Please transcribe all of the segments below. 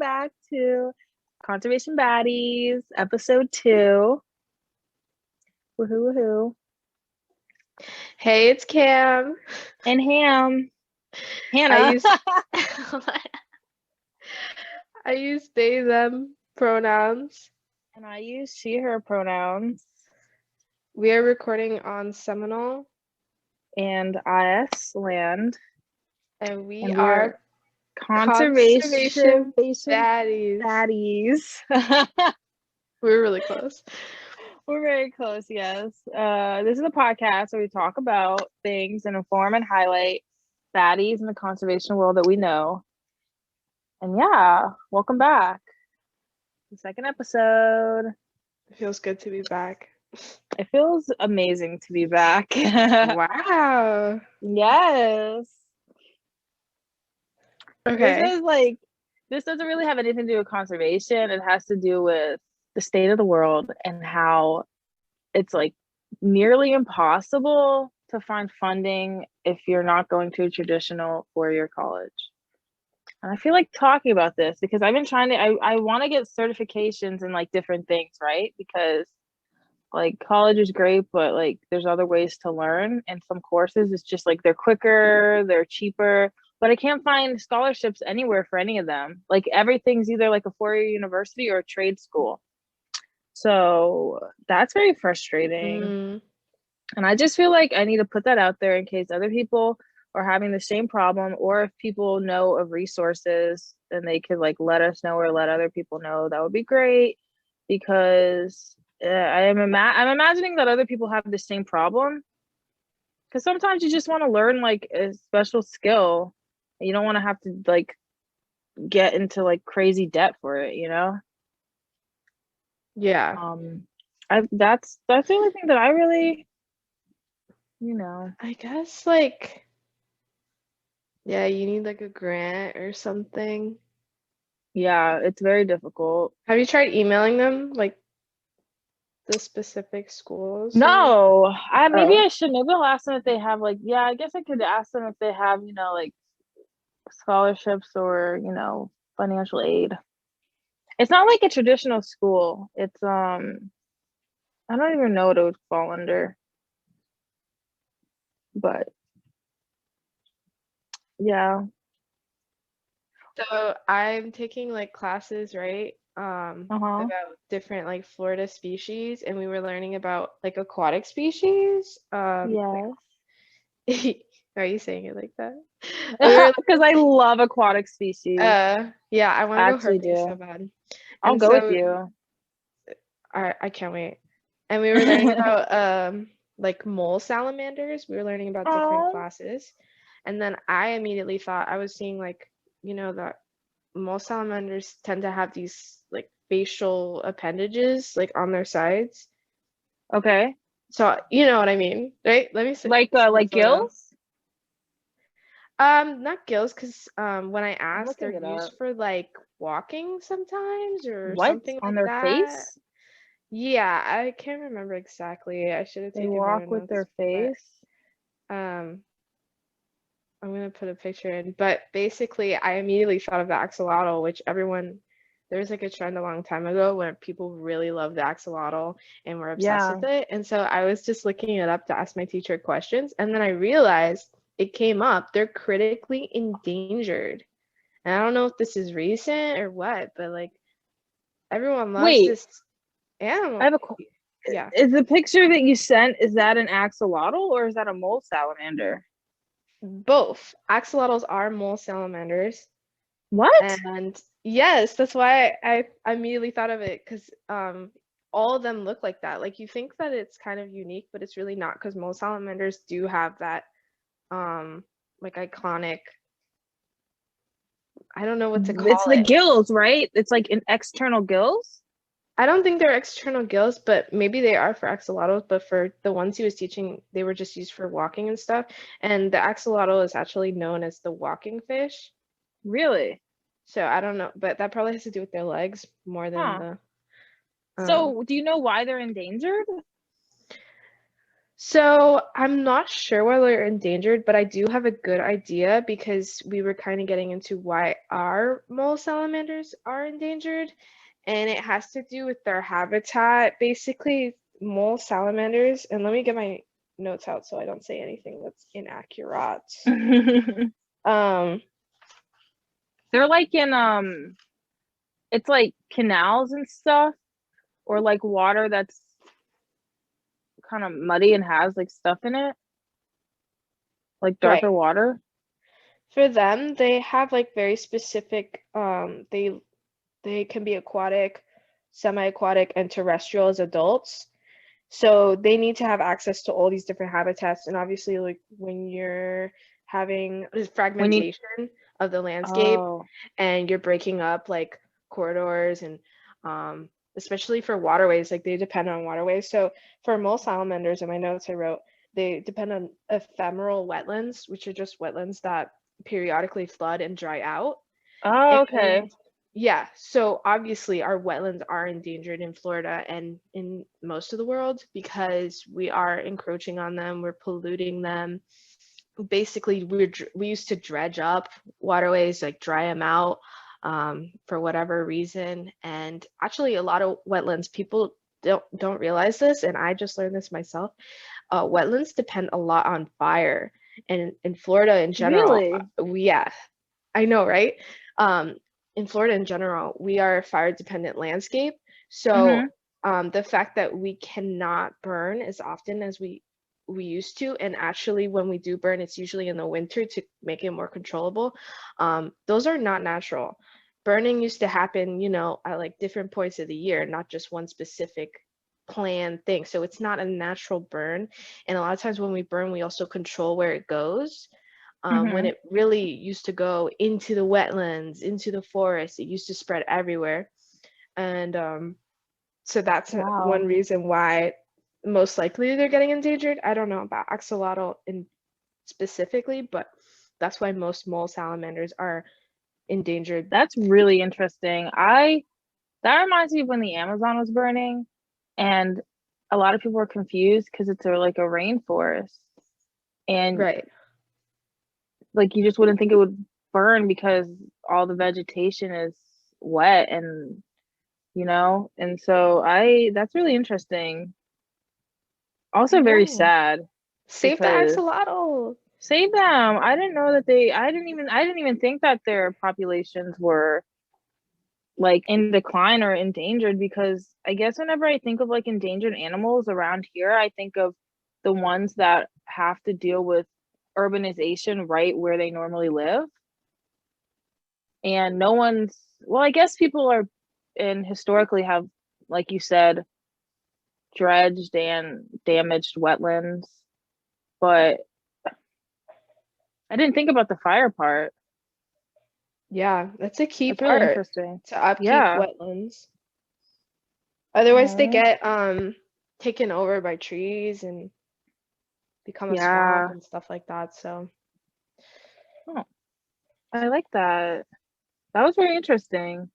back to Conservation Baddies, episode 2. Woohoo, woohoo. Hey, it's Cam. And Hannah. I use I use they, them pronouns. And I use she, her pronouns. We are recording on Seminole. And IS land. And we And are Conservation Baddies. We're really close. We're very close, yes. This is a podcast where we talk about things and inform and highlight baddies in the conservation world that we know. And yeah, welcome back. The second episode. It feels good to be back. It feels amazing to be back. Wow. Yes. Okay. This doesn't really have anything to do with conservation. It has to do with the state of the world and how it's like nearly impossible to find funding if you're not going to a traditional four-year college. And I feel like talking about this because I've been I want to get certifications in like different things, right? Because like college is great, but like there's other ways to learn, and some courses it's just like they're quicker, they're cheaper, but I can't find scholarships anywhere for any of them. Like everything's either like a four-year university or a trade school. So that's very frustrating. And I just feel like I need to put that out there in case other people are having the same problem, or if people know of resources and they could like let us know or let other people know, that would be great. Because I'm imagining that other people have the same problem. Because sometimes you just want to learn like a special skill. And you don't want to have to like get into like crazy debt for it, you know? Yeah. That's the only thing that I really, you know. I guess like, yeah, you need like a grant or something. Yeah, it's very difficult. Have you tried emailing them, like the specific schools? No, maybe I should. Maybe I'll ask them if they have like, yeah, I guess I could ask them if they have, you know, like scholarships or, you know, financial aid. It's not like a traditional school. It's I don't even know what it would fall under. But yeah. So I'm taking like classes, right? About different like Florida species, and we were learning about like aquatic species. Yes. Are you saying it like that? Because I love aquatic species. Yeah, I want to go herping so bad. I'll go with you. I can't wait. And we were learning about like mole salamanders. We were learning about different classes. And then I immediately thought I was seeing like, you know, that mole salamanders tend to have these like facial appendages like on their sides. Okay. So you know what I mean, right? Let me see. Like gills? Not gills, because when I asked, they're used for like walking sometimes or something like on their that. face? Yeah, I can't remember exactly. I should have taken better walk with notes, their face. But, I'm gonna put a picture in. But basically, I immediately thought of the axolotl, which there was like a trend a long time ago where people really love the axolotl and were obsessed with it. And so I was just looking it up to ask my teacher questions, and then I realized it came up. They're critically endangered. And I don't know if this is recent or what, but like everyone loves this animal. I have Is the picture that you sent, is that an axolotl or is that a mole salamander? Both. Axolotls are mole salamanders. What? And yes, that's why I immediately thought of it, because all of them look like that. Like you think that it's kind of unique, but it's really not, because mole salamanders do have that like iconic, I don't know what to call it. It's the gills, right? It's like an external gills? I don't think they're external gills, but maybe they are for axolotls. But for the ones he was teaching, they were just used for walking and stuff. And the axolotl is actually known as the walking fish. Really? So I don't know, but that probably has to do with their legs more than the. So do you know why they're endangered? So I'm not sure why they're endangered, but I do have a good idea because we were kind of getting into why our mole salamanders are endangered, and it has to do with their habitat. Basically, mole salamanders, and let me get my notes out so I don't say anything that's inaccurate. Um, They're like in it's like canals and stuff, or like water that's kind of muddy and has like stuff in it, like right. darker water. For them, they have like very specific, they can be aquatic, semi-aquatic, and terrestrial as adults. So they need to have access to all these different habitats. And obviously, like when you're having this When you fragmentation of the landscape oh and you're breaking up like corridors and especially for waterways, like they depend on waterways. So for mole salamanders, in my notes I wrote, they depend on ephemeral wetlands, which are just wetlands that periodically flood and dry out. oh okay. And yeah, so obviously our wetlands are endangered in Florida and in most of the world because we are encroaching on them, we're polluting them. Basically, we used to dredge up waterways, like dry them out for whatever reason. And actually, a lot of wetlands, people don't realize this, and I just learned this myself. Wetlands depend a lot on fire, and in Florida in general, Really? yeah, I know, right? Um, in Florida in general, we are a fire dependent landscape. So Mm-hmm. the fact that we cannot burn as often as we used to, and actually when we do burn, it's usually in the winter to make it more controllable. Those are not natural. Burning used to happen, at like different points of the year, not just one specific planned thing. So it's not a natural burn. And a lot of times when we burn, we also control where it goes. When Mm-hmm. it really used to go into the wetlands, into the forest, it used to spread everywhere. And so that's one Wow. reason why most likely they're getting endangered. I don't know about axolotl in specifically, but that's why most mole salamanders are endangered. That's really interesting. I That reminds me of when the Amazon was burning, and a lot of people were confused because it's like a rainforest, and Right. like you just wouldn't think it would burn because all the vegetation is wet and and so I that's really interesting. I Also very know. sad Save the because axolotl. save them. I didn't know that I didn't even think that their populations were like in decline or endangered, because I guess whenever I think of like endangered animals around here, I think of the ones that have to deal with urbanization right where they normally live. And no one's, well, I guess people are and historically have, like you said, dredged and damaged wetlands, but I didn't think about the fire part. Yeah, that's a key That's really part interesting. to upkeep Yeah. wetlands. Otherwise, they Oh, get taken over by trees and become a swamp yeah. and stuff like that. So, Oh, I like that. That was very interesting.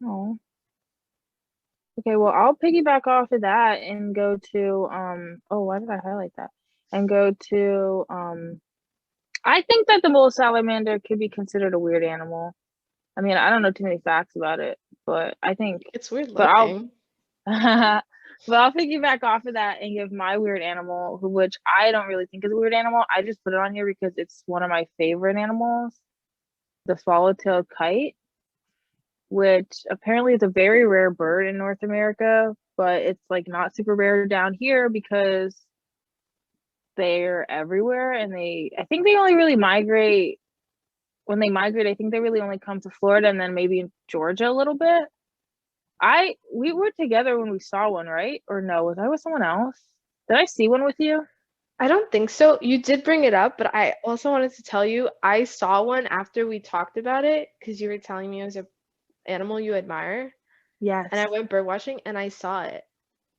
Oh, okay. Well, I'll piggyback off of that and go to oh, why did I highlight that? And go to I think that the mole salamander could be considered a weird animal. I mean, I don't know too many facts about it, but I think it's weird but I'll looking. but I'll piggyback off of that and give my weird animal, which I don't really think is a weird animal. I just put it on here because it's one of my favorite animals, the swallowtail kite, which apparently is a very rare bird in North America, but it's like not super rare down here because they're everywhere, and I think they only really migrate when they migrate. I think they really only come to Florida and then maybe in Georgia a little bit. We were together when we saw one, right? Or no, was I with someone else? Did I see one with you? I don't think so. You did bring it up, but I also wanted to tell you I saw one after we talked about it because you were telling me it was an animal you admire, and I Yes. went bird watching and I saw it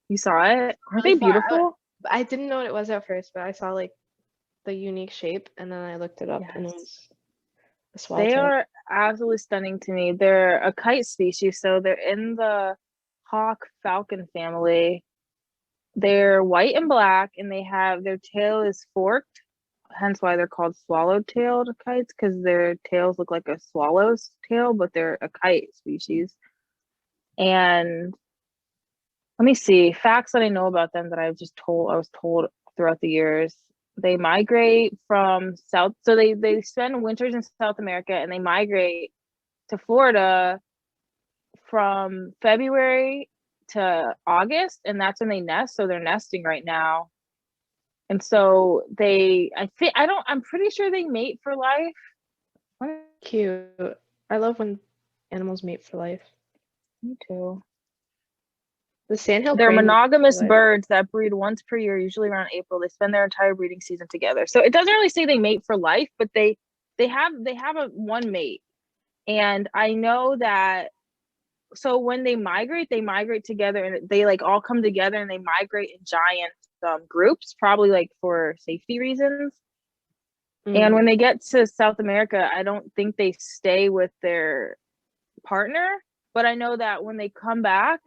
You saw it? Aren't really they far. beautiful? I didn't know what it was at first, but I saw like the unique shape, and then I looked it up, and it Yes. was a They swallowtail. are absolutely stunning to me. They're a kite species, so they're in the hawk falcon family. They're white and black, and they have their tail is forked, hence why they're called swallow-tailed kites, because their tails look like a swallow's tail, but they're a kite species. And let me see facts that I know about them that I was told throughout the years. They migrate from south, so they spend winters in South America, and they migrate to Florida from February to August, and that's when they nest. So they're nesting right now. And so I'm pretty sure they mate for life. Cute. I love when animals mate for life. Me too. The sandhill They're crane monogamous birds that breed once per year, usually around April. They spend their entire breeding season together. So it doesn't really say they mate for life, but they have a one mate. And I know that, so when they migrate together, and they like all come together, and they migrate in giant groups, probably like for safety reasons. And when they get to South America, I don't think they stay with their partner, but I know that when they come back,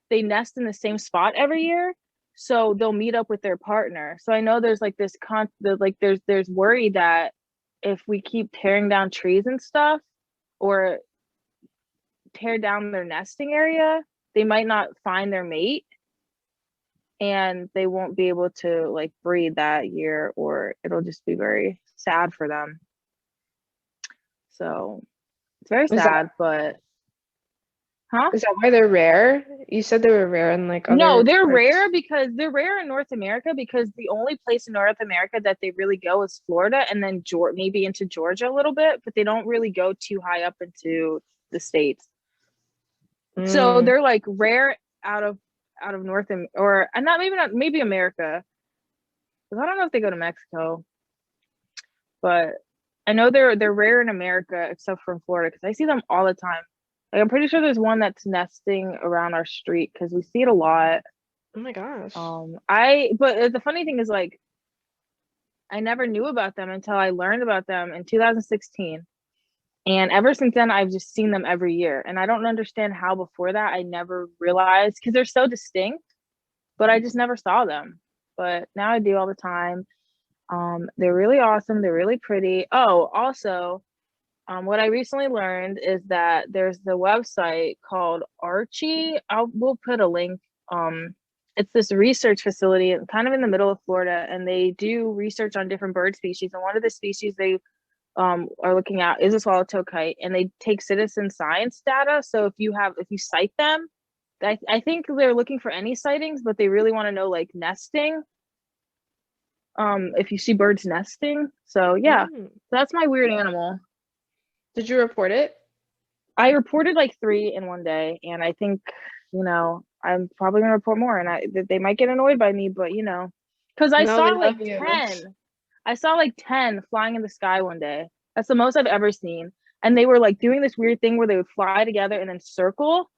they nest in the same spot every year, so they'll meet up with their partner. So I know there's like there's worry that if we keep tearing down trees and stuff, or tear down their nesting area, they might not find their mate, and they won't be able to like breed that year, or it'll just be very sad for them. So it's very sad, but is that why they're rare? You said they were rare in like other No, they're parts. rare because they're rare in North America, because the only place in North America that they really go is Florida, and then maybe into Georgia a little bit, but they don't really go too high up into the States. So they're like rare out of North or maybe America. Because I don't know if they go to Mexico, but I know they're rare in America except for in Florida, because I see them all the time. Like, I'm pretty sure there's one that's nesting around our street, because we see it a lot. Oh my gosh. But the funny thing is, like, I never knew about them until I learned about them in 2016. And ever since then, I've just seen them every year. And I don't understand how before that I never realized, because they're so distinct, but I just never saw them. But now I do all the time. They're really awesome. They're really pretty. Oh, also, what I recently learned is that there's the website called Archie. We'll put a link. It's this research facility kind of in the middle of Florida, and they do research on different bird species. And one of the species they are looking at is a swallowtail kite, and they take citizen science data. So if you cite them, I think they're looking for any sightings, but they really want to know like nesting. If you see birds nesting. So yeah, that's my weird animal. Did you report it? I reported like 3 in one day, and I think, I'm probably gonna report more, and they might get annoyed by me, but because I saw like 10. I saw like 10 flying in the sky one day. That's the most I've ever seen. And they were like doing this weird thing where they would fly together and then circle.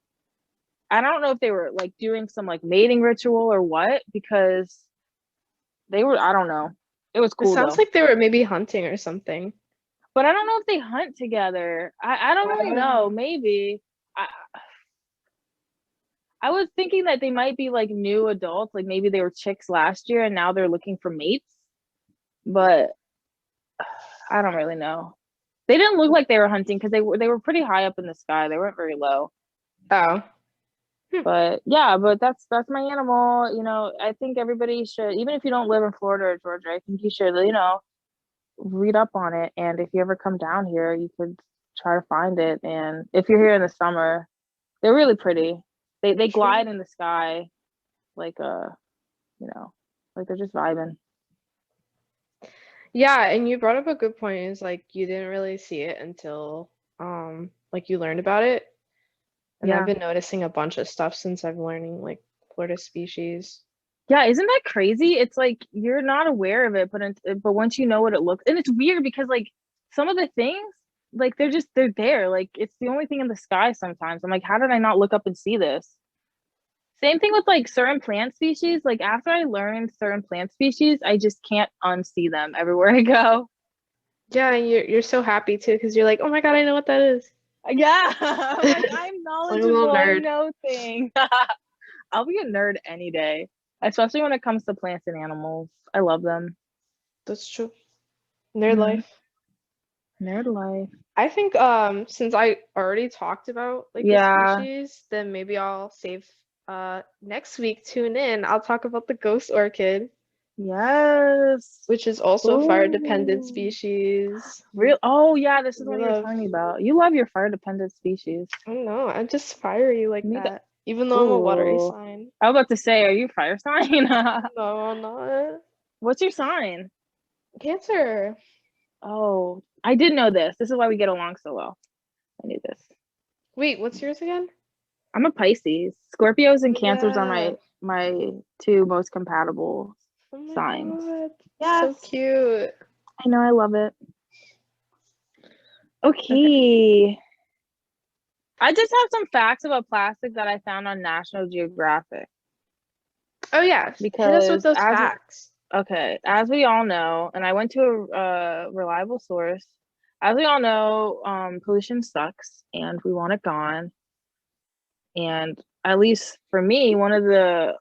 I don't know if they were like doing some like mating ritual or what, because I don't know. It was cool. It sounds like they were maybe hunting or something. But I don't know if they hunt together. I don't really know. Maybe. I was thinking that they might be like new adults, like maybe they were chicks last year and now they're looking for mates. But I don't really know. They didn't look like they were hunting, because they were pretty high up in the sky. They weren't very low. Oh. But yeah, but that's my animal. I think everybody should, even if you don't live in Florida or Georgia, I think you should, read up on it. And if you ever come down here, you could try to find it. And if you're here in the summer, they're really pretty. They glide in the sky like like they're just vibing. Yeah, and you brought up a good point, is like you didn't really see it until like you learned about it. And I've been noticing a bunch of stuff since I'm learning like Florida species. Yeah, isn't that crazy? It's like you're not aware of it, but once you know what it looks, and it's weird because like some of the things, like they're there. Like it's the only thing in the sky sometimes. I'm like, how did I not look up and see this? Same thing with like certain plant species. Like after I learned certain plant species, I just can't unsee them everywhere I go. Yeah, and you're so happy too, because you're like, oh my God, I know what that is. Yeah, I'm knowledgeable. I know things. I'll be a nerd any day. especially when it comes to plants and animals. I love them. That's true. Nerd Mhm. life. Nerd life. I think since I already talked about like the Yeah. species, then maybe I'll save next week, tune in. I'll talk about the ghost orchid, Yes. which is also a fire dependent Ooh. species. Real. Oh yeah, this is We what you were love, telling me about. You love your fire dependent species. I don't know, I'm just fiery like Me. that. Even though I'm a watery Ooh. sign. I was about to say, are you a fire sign? No, I'm not. What's your sign? Cancer. Oh, I did know this. This is why we get along so well. I knew this. Wait, what's yours again? I'm a Pisces. Scorpios and Oh Cancers are yeah. my two most compatible Oh my signs. god. Yes, So cute. I know. I love it. Okay. Okay. I just have some facts about plastic that I found on National Geographic Oh yeah. Hit us with because those facts. as we all know, and I went to a reliable source. As we all know, pollution sucks, and we want it gone. And at least for me, one of the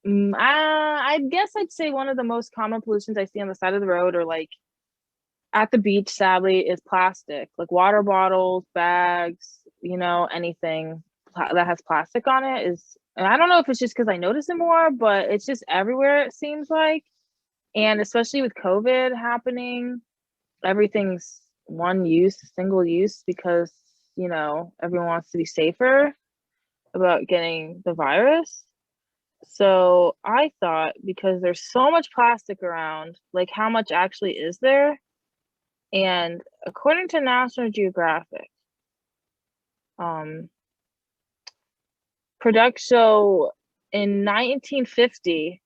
I guess I'd say one of the most common pollutions I see on the side of the road or like at the beach, sadly, is plastic, like water bottles, bags, anything that has plastic on it is. And I don't know if it's just because I notice it more, but it's just everywhere, it seems like. And especially with COVID happening, everything's one use, single use, because, everyone wants to be safer about getting the virus. So I thought because there's so much plastic around, like how much actually is there? And according to National Geographic, um, so in 1950,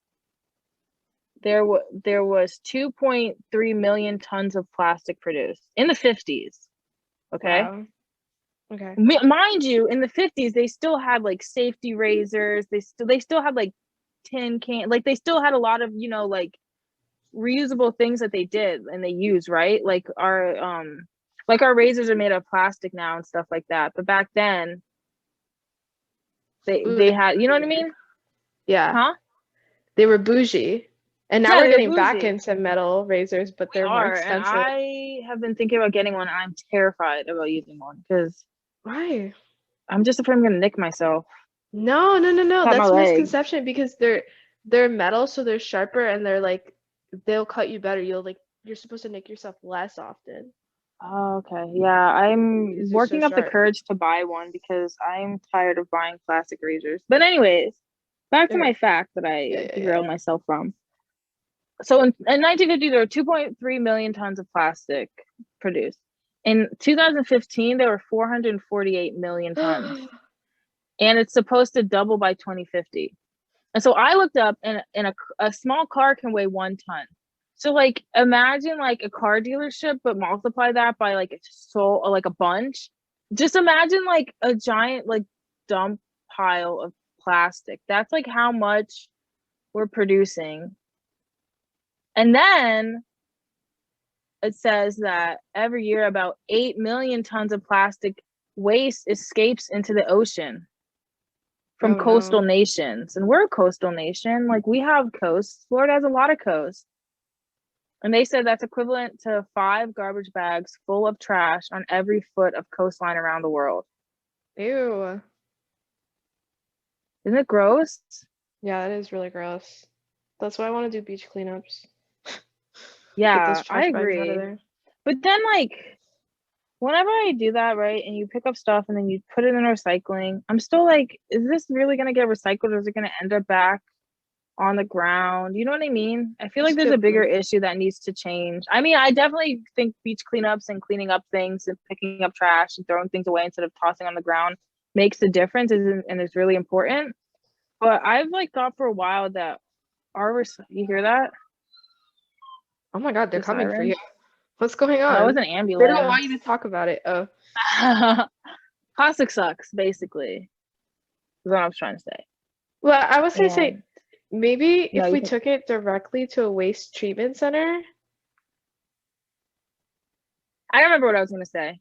there was 2.3 million tons of plastic produced in the 50s. Okay. Wow. Okay. Mind you, in the 50s, they still had like safety razors. They still had like tin can, like they still had a lot of, like reusable things that they did and they use, right? Like our razors are made of plastic now and stuff like that. But back then Ooh, they had, you know what I mean? yeah. Huh? They were bougie. And now Yeah, we're they were getting back bougie. into metal razors, but We they're more are, and expensive. I have been thinking about getting one and I'm terrified about using one because Why? I'm just afraid I'm gonna nick myself. No, no, no, no. Cut my That's a leg. misconception because they're metal, so they're sharper and they're like they'll cut you better. You're supposed to nick yourself less often. Oh, okay. Yeah, I'm Because they're so working up the sharp. courage to buy one because I'm tired of buying plastic razors. But anyways, back to Okay. my fact that Yeah, I yeah, yeah. derailed myself from. So in 1950, there were 2.3 million tons of plastic produced. In 2015, there were 448 million tons, and it's supposed to double by 2050. And so I looked up, and a small car can weigh 1 ton. So like imagine like a car dealership, but multiply that by like a bunch. Just imagine like a giant like dump pile of plastic. That's like how much we're producing. And then it says that every year about 8 million tons of plastic waste escapes into the ocean from Oh coastal no. nations. And we're a coastal nation. Like we have coasts. Florida has a lot of coasts. And they said that's equivalent to 5 garbage bags full of trash on every foot of coastline around the world. Ew. Isn't it gross? Yeah, that is really gross. That's why I want to do beach cleanups. Get those Yeah, I trash bags out of agree. there. But then, like, whenever I do that, right, and you pick up stuff and then you put it in recycling, I'm still like, is this really going to get recycled or is it going to end up back on the ground? You know what I mean? I feel like That's a there's a good bigger point. issue that needs to change. I mean, I definitely think beach cleanups and cleaning up things and picking up trash and throwing things away instead of tossing on the ground makes a difference and is really important. But I've like thought for a while that you hear that? Oh my God, they're The coming for you. sirens? What's going That was on? an They don't want ambulance. you to talk about it. Oh, Plastic sucks, basically, is what I was trying to say. well, I was gonna say And maybe no, if you we can. took it directly to a waste treatment center. I don't remember what I was gonna say.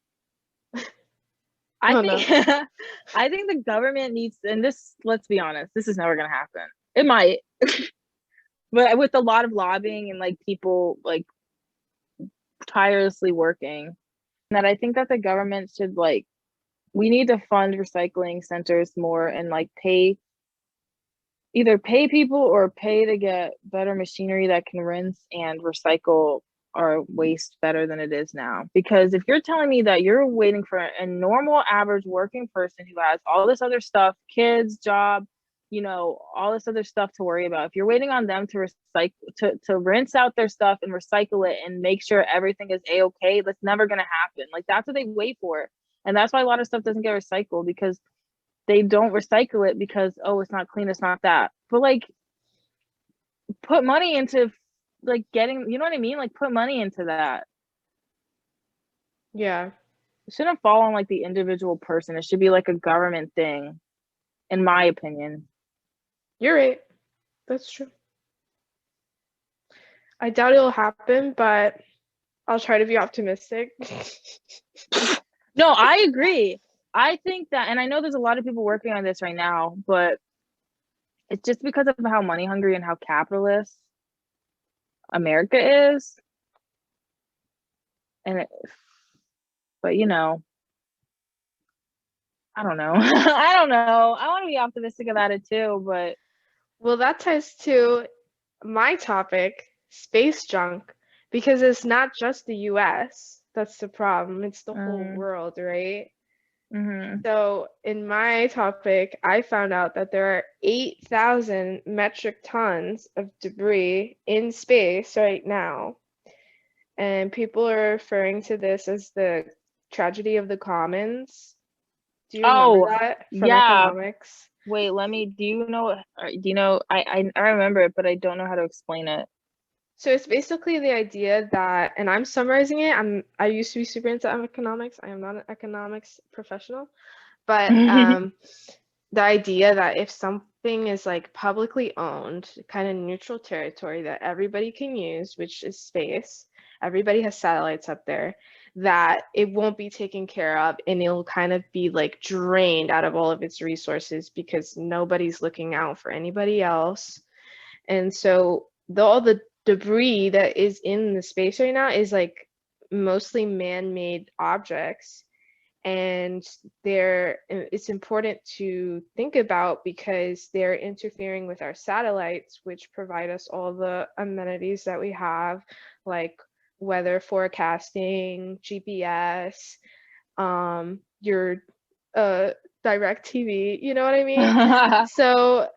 I Oh think no. I think the government needs, and this, let's be honest, this is never gonna happen. It might, but with a lot of lobbying and like people like tirelessly working, that I think that the government should like we need to fund recycling centers more and like either pay people or pay to get better machinery that can rinse and recycle our waste better than it is now. Because if you're telling me that you're waiting for a normal average working person who has all this other stuff, kids, job, all this other stuff to worry about, if you're waiting on them to recycle to rinse out their stuff and recycle it and make sure everything is a-okay, that's never going to happen. Like that's what they wait for. And that's why a lot of stuff doesn't get recycled, because they don't recycle it because, oh, it's not clean, it's not that. But like put money into like getting, you know what I mean? Like put money into that. Yeah, It shouldn't fall on like the individual person. It should be like a government thing, in my opinion. you're right. That's true. I doubt it'll happen, but I'll try to be optimistic. No, I agree. I think that, and I know there's a lot of people working on this right now, but it's just because of how money hungry and how capitalist America is. But I don't know. I don't know. I want to be optimistic about it too, but Well, that ties to my topic, space junk, because it's not just the US that's the problem, it's the whole world, right? mhm. So, in my topic, I found out that there are 8,000 metric tons of debris in space right now. And people are referring to this as the tragedy of the commons. Do you remember Oh, that from yeah. economics? Wait, I remember it, but I don't know how to explain it. So it's basically the idea that, and I'm summarizing it. I used to be super into economics. I am not an economics professional, but the idea that if something is like publicly owned, kind of neutral territory that everybody can use, which is space, everybody has satellites up there, that it won't be taken care of and it'll kind of be like drained out of all of its resources because nobody's looking out for anybody else. And so all the debris that is in the space right now is like mostly man-made objects, and it's important to think about because they're interfering with our satellites, which provide us all the amenities that we have, like weather forecasting, GPS, your direct TV, you know what I mean? So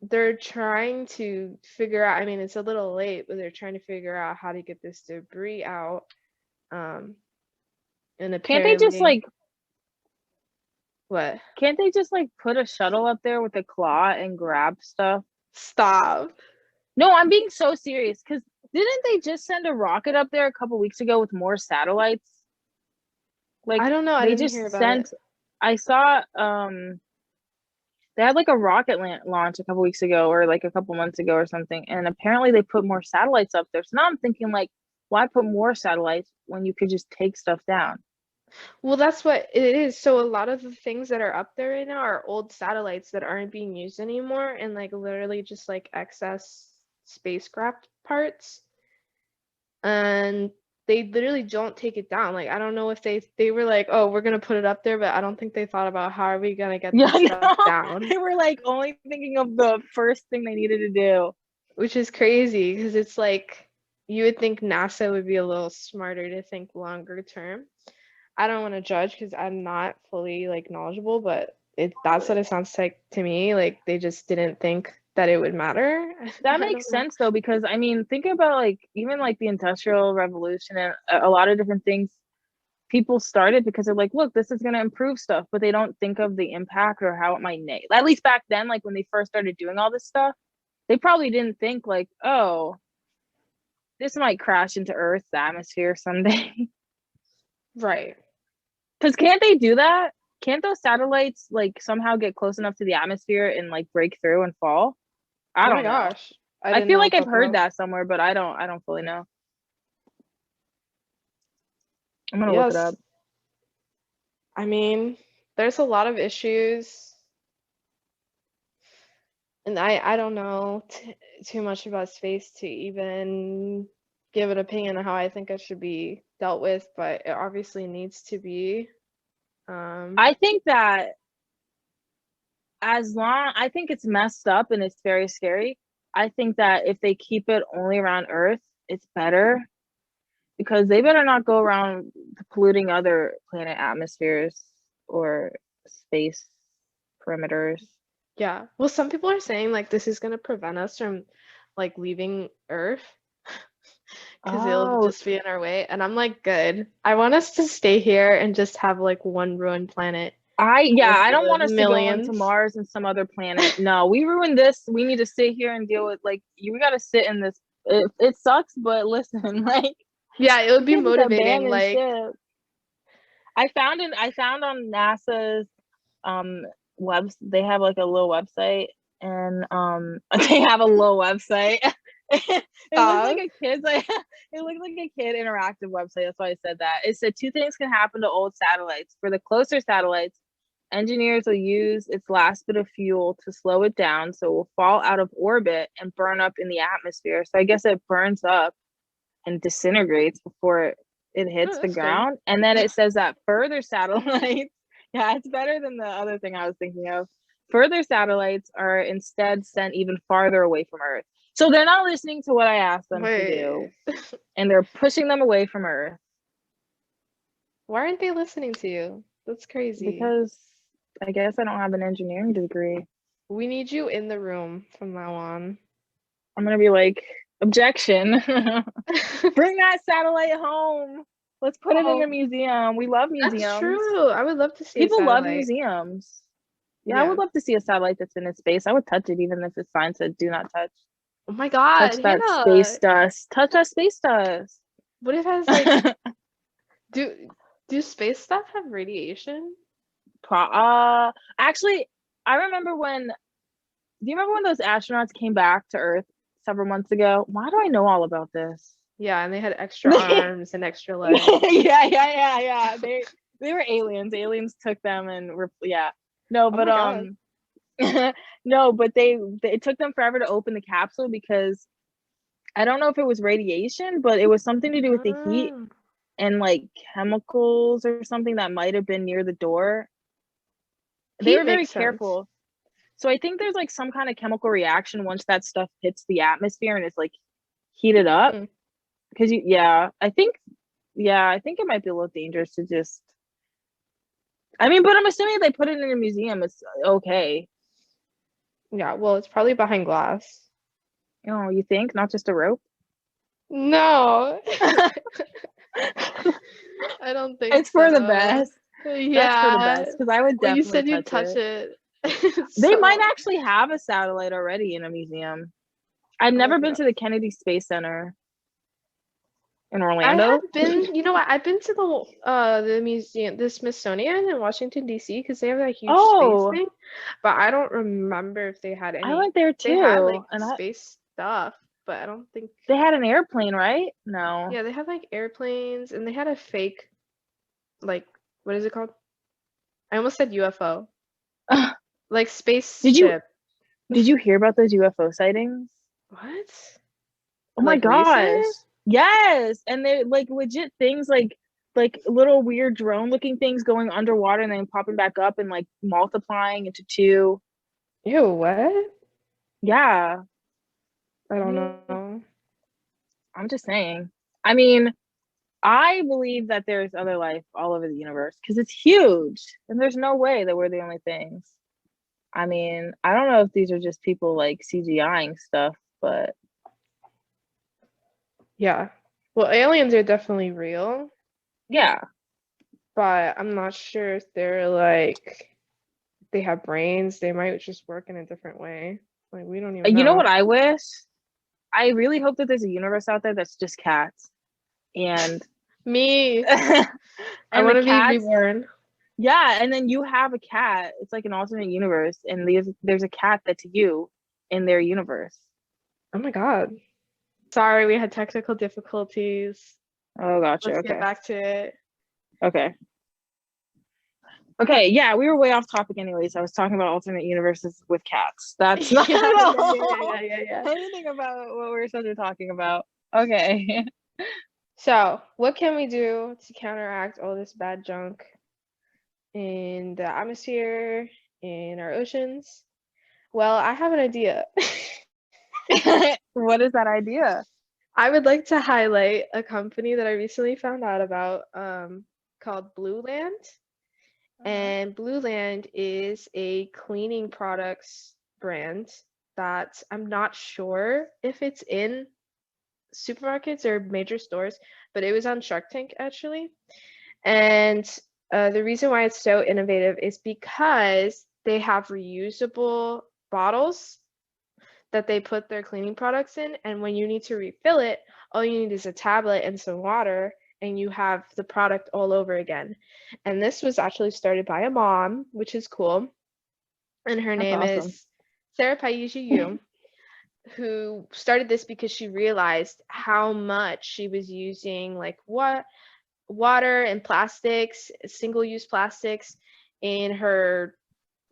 they're trying to figure out, I mean, it's a little late, but they're trying to figure out how to get this debris out. And Can't they just apparently, like what? can't they just like put a shuttle up there with a claw and grab stuff? Stop. No, I'm being so serious, because didn't they just send a rocket up there a couple weeks ago with more satellites? Like I don't know. I they didn't hear just about it. sent I saw they had like a rocket launch a couple weeks ago or like a couple months ago or something, and apparently they put more satellites up there. So now I'm thinking like, why put more satellites when you could just take stuff down? Well, that's what it is. So a lot of the things that are up there right now are old satellites that aren't being used anymore, and like literally just like excess spacecraft parts. And they literally don't take it down. Like I don't know if they were like, oh, we're gonna put it up there, but I don't think they thought about how are we gonna get Yeah, this stuff no, down, they were like only thinking of the first thing they needed to do. which is crazy because it's like you would think NASA would be a little smarter to think longer term. I don't want to judge because I'm not fully like knowledgeable, but that's what it sounds like to me. Like they just didn't think that it would matter. That I makes don't know. sense though, because I mean, think about like even like the Industrial Revolution and a lot of different things. People started because they're like, look, this is going to improve stuff, but they don't think of the impact or how it might at least back then, like when they first started doing all this stuff, they probably didn't think like, oh, this might crash into Earth's atmosphere someday. Right. Because can't they do that? Can't those satellites like somehow get close enough to the atmosphere and like break through and fall? I Oh my don't know. gosh. I I didn't feel know like I've about heard that. that somewhere, but I don't fully know. I'm gonna look it Yes. up. I mean, there's a lot of issues And I don't know too much about space to even give an opinion on how I think it should be dealt with, but it obviously needs to be. I think that I think it's messed up and it's very scary. I think that if they keep it only around Earth, it's better because they better not go around polluting other planet atmospheres or space perimeters. Yeah. Well, some people are saying like this is gonna prevent us from like leaving Earth because it'll Oh, just be in our way. And I'm like, good. I want us to stay here and just have like one ruined planet I don't with want us to go into millions. Mars and some other planet. No, we ruined this. We need to sit here and deal with like we gotta sit in this. It sucks, but listen, like Yeah, it would we be can't just motivating. abandon Like, ship. I found on NASA's um they have like a little website and they have a little website. It looked like stop. a kid's like it looked like a kid interactive website. That's why I said that. It said two things can happen to old satellites. For the closer satellites, engineers will use its last bit of fuel to slow it down so it will fall out of orbit and burn up in the atmosphere. So I guess it burns up and disintegrates before it hits Oh, the that's good. ground. And then it says that further satellites, yeah, it's better than the other thing I was thinking of. Further satellites are instead sent even farther away from Earth. So they're not listening to what I asked them to do, Wait, and they're pushing them away from Earth why aren't they listening to you? That's crazy. because I guess I don't have an engineering degree. We need you in the room from now on. I'm gonna be like, objection. Bring that satellite home. Let's put it in a Oh, museum. We love that's museums. true. I would love to see a People love satellite. museums. Yeah, I would Yeah. love to see a satellite that's in its space. I would touch it even if the sign said do not touch. Oh my God, Touch that space Hannah. dust. Touch that space dust. What if it has like do do space stuff have radiation? Actually, I remember when, do you remember when those astronauts came back to Earth several months ago? Why do I know all about this? Yeah, and they had extra arms and extra legs. Yeah. They were aliens. Aliens took them and were yeah. No, Oh but my God. no, but it took them forever to open the capsule because I don't know if it was radiation, but it was something to do with the heat Ah, and like chemicals or something that might have been near the door. They heat were very makes sense. careful. So I think there's like some kind of chemical reaction once that stuff hits the atmosphere and it's like heated up. Hmm. Because I think it might be a little dangerous to just. I mean, but I'm assuming they put it in a museum. It's okay. Yeah, well, it's probably behind glass. Oh, you think? Not just a rope? No, I don't think It's for the so. best. That's for the Yeah. best because I would Well, you definitely said you'd touch touch it. it. They might So, actually have a satellite already in a museum. I've I'll never look it been up. to the Kennedy Space Center in I have Orlando. been, you know what? I've been to the museum, the Smithsonian in Washington D.C. because they have that huge space Oh, thing, but I don't remember if they had I any. went there They had too, like and space stuff, but I don't think. they had an airplane, right? No. Yeah, they had like airplanes and they had a fake like what is it called? I almost said UFO. Like Did you spaceship. did you hear about those UFO sightings? What? Oh my Like gosh. recent? Yes, and they're like legit things like little weird drone looking things going underwater and then popping back up and like multiplying into two. Ew, what? Yeah. I I don't mean, know. I'm just saying. I mean, I believe that there's other life all over the universe because it's huge and there's no way that we're the only things. I mean, I don't know if these are just people like CGIing stuff, but Yeah. Well, aliens are definitely real, yeah. but I'm not sure if they're like they have brains. They might just work in a different way. Like we don't even You know what know. I wish? I really hope that there's a universe out there that's just cats. And Me, and I the want to be cats, reborn. yeah, and then you have a cat. It's like an alternate universe, and there's a cat that's you in their universe. Oh my God. Sorry, we had technical difficulties. Oh, gotcha. Let's get Okay. back to it. Okay. Okay, yeah, we were way off topic anyways. I was talking about alternate universes with cats. That's not Yeah, at yeah, all yeah, yeah, yeah. anything about what we were supposed to be talking about. Okay. So, what can we do to counteract all this bad junk in the atmosphere, in our oceans? Well, I have an idea. What is that idea? I would like to highlight a company that I recently found out about called Blue Land. And Blue Land is a cleaning products brand that I'm not sure if it's in supermarkets or major stores, but it was on Shark Tank actually. And the reason why it's so innovative is because they have reusable bottles that they put their cleaning products in, and when you need to refill it, all you need is a tablet and some water, and you have the product all over again. And this was actually started by a mom, which is cool, and her That's name awesome. is Sarah Paiju, who started this because she realized how much she was using like water and plastics, single-use plastics in her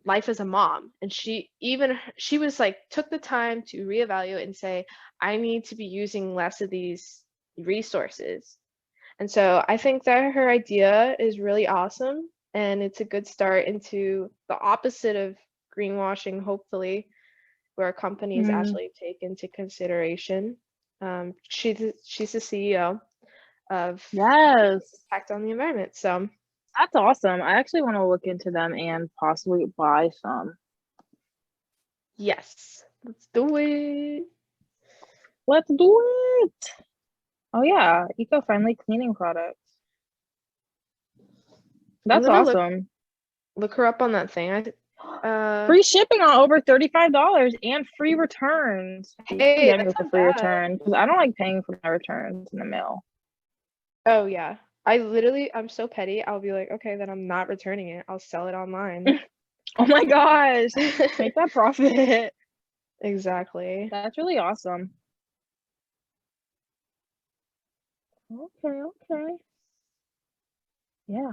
life as a mom. And she was like, took the time to reevaluate and say, I need to be using less of these resources. And so I think that her idea is really awesome, and it's a good start into the opposite of greenwashing, hopefully, where companies actually take into consideration. She's the CEO of Yes. impact on the environment. So That's awesome. I actually want to look into them and possibly buy some. yes, let's do it. Let's do it. Oh yeah, eco-friendly cleaning products. I'm That's gonna awesome. look her up on that thing. Free shipping on over $35 and free returns. You can Hey, get me that's with a not free bad. return because I don't like paying for my returns in the mail. Oh yeah. I'm so petty. I'll be like, okay, then I'm not returning it. I'll sell it online. Oh my gosh, make that profit. Exactly. That's really awesome. Okay, okay. Yeah.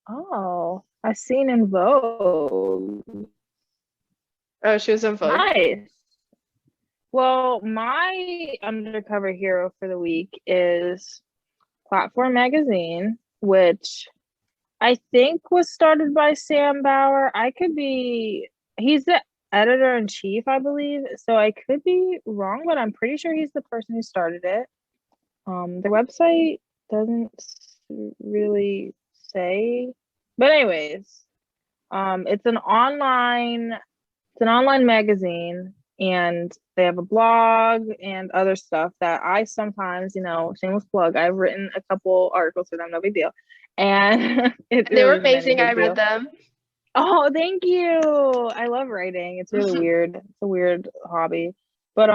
Oh, I seen in Vogue. Oh, she was in Vogue. Nice. Well, my undercover hero for the week is Platform Magazine, which I think was started by Sam Bauer. He's the editor in chief, I believe. So I could be wrong, but I'm pretty sure he's the person who started it. The website doesn't really say, but anyways, it's an online magazine, and they have a blog and other stuff that I sometimes, shameless plug, I've written a couple articles for them, no big deal. And it They were really isn't any amazing. I big read deal. them. Oh, thank you. I love writing. It's really weird. It's a weird hobby. But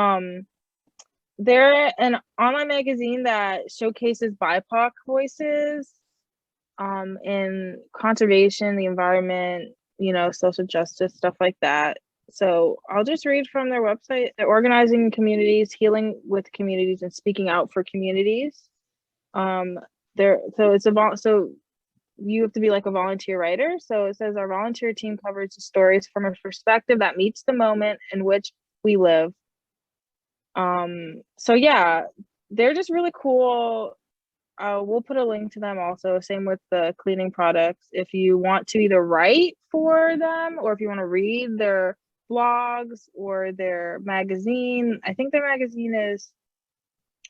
they're an online magazine that showcases BIPOC voices in conservation, the environment, social justice, stuff like that. So I'll just read from their website. They're organizing communities, healing with communities, and speaking out for communities. So you have to be like a volunteer writer. So it says our volunteer team covers the stories from a perspective that meets the moment in which we live. So yeah, they're just really cool. We'll put a link to them also. Same with the cleaning products. If you want to either write for them or if you want to read their blogs or their magazine, I think their magazine is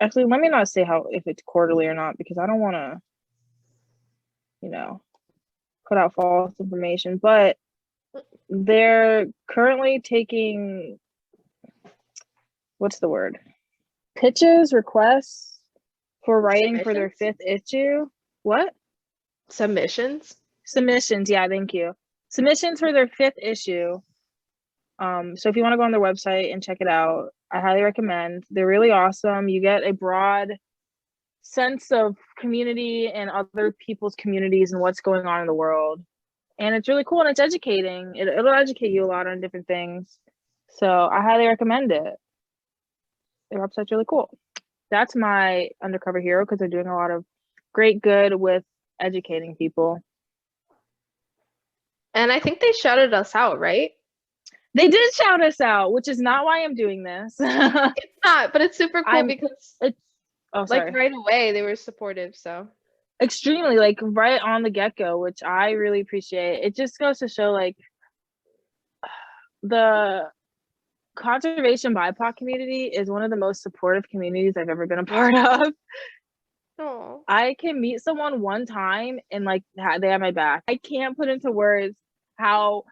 actually, let me not say if it's quarterly or not, because I don't want to, put out false information, but they're currently taking, what's the word? Pitches, requests for writing for their fifth issue. What? Submissions. Submissions, yeah, thank you. Submissions for their fifth issue. So if you want to go on their website and check it out, I highly recommend. They're really awesome. You get a broad sense of community and other people's communities and what's going on in the world. And it's really cool and it's educating. It'll educate you a lot on different things. So I highly recommend it. Their website's really cool. That's my undercover hero because they're doing a lot of great good with educating people. And I think they shouted us out, right? They did shout us out, which is not why I'm doing this. It's not, but it's super cool I'm because it's oh like sorry. right away they were supportive, so. Extremely, like right on the get-go, which I really appreciate. It just goes to show like the conservation BIPOC community is one of the most supportive communities I've ever been a part of. Oh. I can meet someone one time and like they have my back. I can't put into words how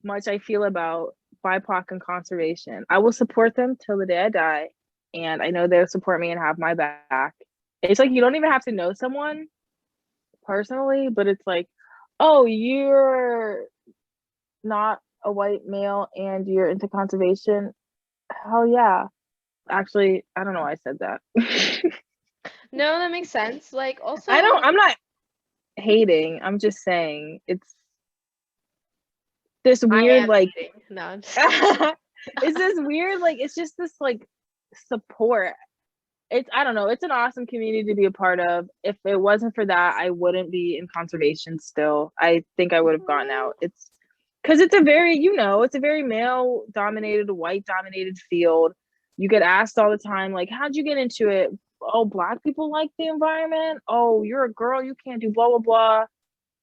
much I feel about BIPOC and conservation. I will support them till the day I die, and I know they'll support me and have my back. It's like you don't even have to know someone personally, but it's like, oh, you're not a white male and you're into conservation. Hell yeah. Actually, I don't know why I said that. No, that makes sense. Like also I'm not hating. I'm just saying it's this I weird am like eating. No, I'm just it's this weird like it's just this like support. It's I don't know, it's an awesome community to be a part of. If it wasn't for that, I wouldn't be in conservation still. I think I would have gotten out. It's because it's a very, it's a very male dominated, white dominated field. You get asked all the time, like, how'd you get into it? Oh, black people like the environment. Oh, you're a girl, you can't do blah blah blah.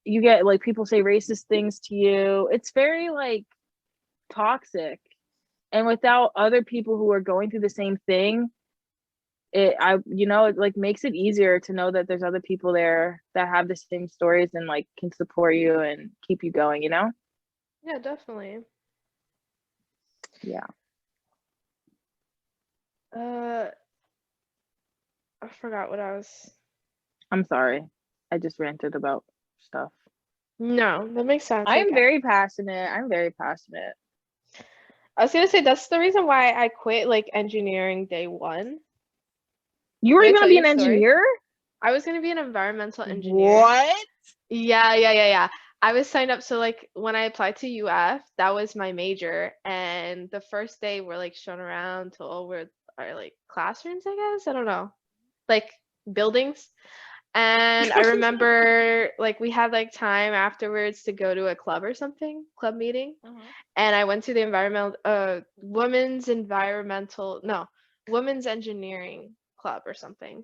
You get like people say racist things to you. It's very like toxic. And without other people who are going through the same thing, it like makes it easier to know that there's other people there that have the same stories and like can support you and keep you going, Yeah, definitely. Yeah. I forgot what I was. I'm sorry. I just ranted about stuff. No, that makes sense. I'm Like very passionate. I'm very passionate. I was gonna say that's the reason why I quit like engineering day one. You were Did I gonna tell be you an a story? engineer? I was gonna be an environmental engineer. What? Yeah. I was signed up. So like when I applied to UF, that was my major. And the first day we're like shown around to all our like classrooms, I guess. I don't know. Like buildings. And I remember like we had like time afterwards to go to a club or something, club meeting. And I went to the women's engineering club or something.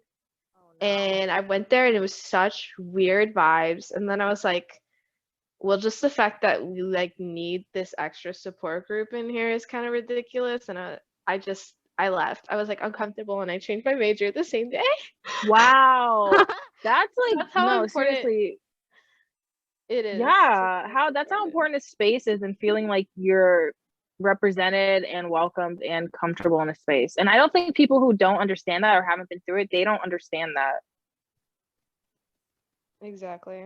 Oh no. And I went there and it was such weird vibes. And then I was like, well, just the fact that we like need this extra support group in here is kind of ridiculous. And I left. I was like uncomfortable and I changed my major the same day. Wow. That's like That's how no, important seriously. it is to Yeah, feel how that's how supported. important a space is and feeling like you're represented and welcomed and comfortable in a space. And I don't think people who don't understand that or haven't been through it, they don't understand that. Exactly.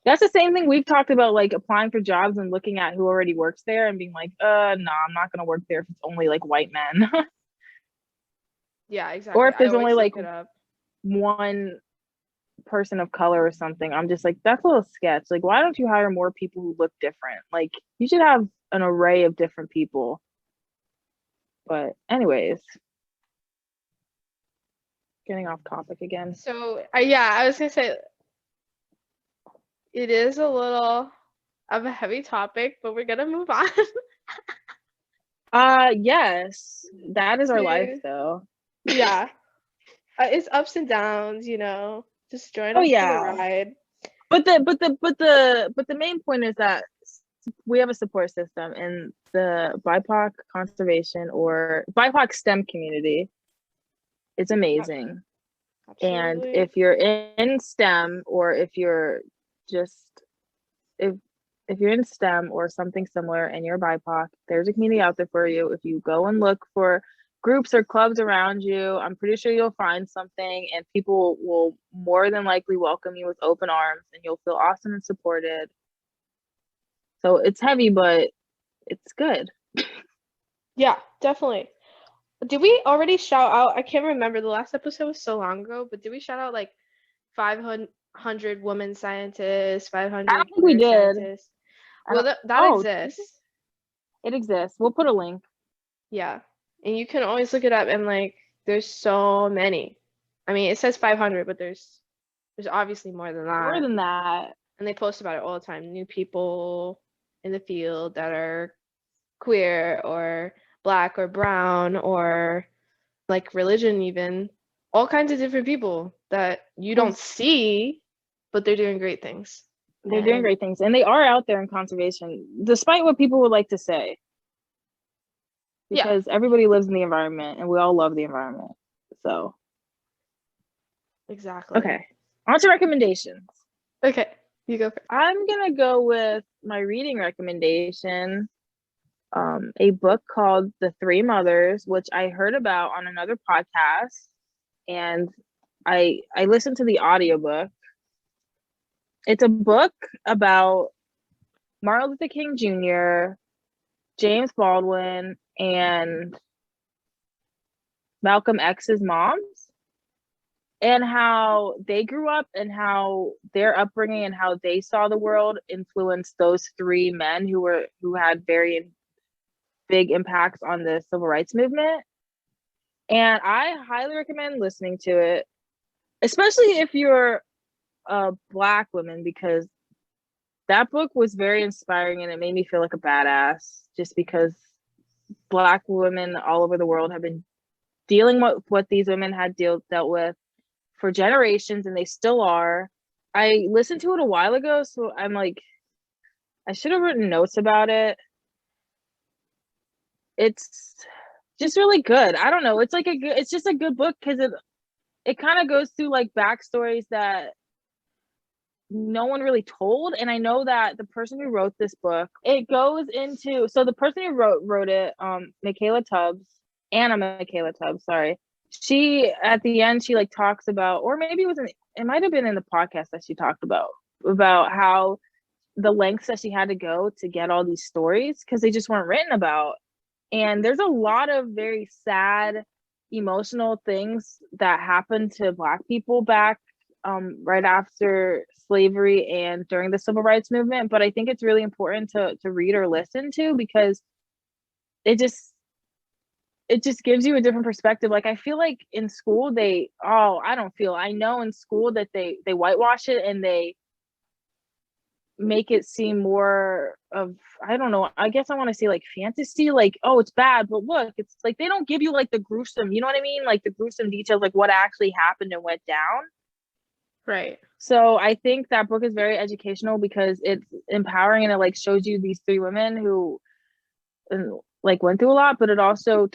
That's the same thing we've talked about, like applying for jobs and looking at who already works there and being like, no, I'm not gonna work there if it's only like white men. Yeah, Or exactly. if I there's only always like look it up. one person of color or something. I'm just like, that's a little sketch. Like, why don't you hire more people who look different? Like, you should have an array of different people. But anyways, getting off topic again. So, yeah, I was gonna say it is a little of a heavy topic, but we're gonna move on Yes, that is our life to, though. yeah, it's ups and downs, just join Oh us for the yeah. ride. But the main point is that we have a support system in the BIPOC conservation or BIPOC STEM community. It's amazing. And Absolutely. if you're in STEM or if you're just if you're in STEM or something similar and you're BIPOC, there's a community out there for you. If you go and look for groups or clubs around you, I'm pretty sure you'll find something and people will more than likely welcome you with open arms and you'll feel awesome and supported. So it's heavy, but it's good. Yeah, definitely. Did we already shout out? I can't remember. The last episode was so long ago, but did we shout out like 500 women scientists, I 500 don't think we queer did. scientists? I Well, don't, that oh, exists. it exists. We'll put a link. Yeah. And you can always look it up and like there's so many. I mean, it says 500, but there's obviously more than More that. than that. And they post about it all the time. New people in the field that are queer or Black or brown or like religion, even all kinds of different people that you don't see, but they're doing great things. They're doing great things, and they are out there in conservation, despite what people would like to say. Because everybody lives in the environment, and we all love the environment. So. Exactly. Okay. On to recommendations. Okay, you go first. I'm gonna go with my reading recommendation. A book called The Three Mothers, which I heard about on another podcast, and I listened to the audiobook. It's a book about Martin Luther King Jr., James Baldwin, and Malcolm X's moms, and how they grew up and how their upbringing and how they saw the world influenced those three men who had very big impacts on the civil rights movement. And I highly recommend listening to it, especially if you're a Black woman, because that book was very inspiring and it made me feel like a badass, just because Black women all over the world have been dealing with what these women had dealt with for generations, and they still are. I listened to it a while ago, so I'm like, I should have written notes about it. It's just really good. I don't know. It's like it's just a good book because it kind of goes through like backstories that no one really told. And I know that the person who wrote this book, it goes into, so the person who wrote it, Anna Michaela Tubbs, sorry. She, at the end, she like talks about, or maybe it might have been in the podcast that she talked about how the lengths that she had to go to get all these stories because they just weren't written about. And there's a lot of very sad, emotional things that happened to Black people back right after slavery and during the civil rights movement. But I think it's really important to read or listen to, because it just gives you a different perspective. Like, I feel like in school I know in school that they whitewash it and they make it seem more of, I don't know, I guess I want to say like fantasy, like, oh, it's bad, but look, it's like they don't give you like the gruesome, you know what I mean, like the gruesome details, like what actually happened and went down. Right. So I think that book is very educational because it's empowering and it like shows you these three women who like went through a lot, but it also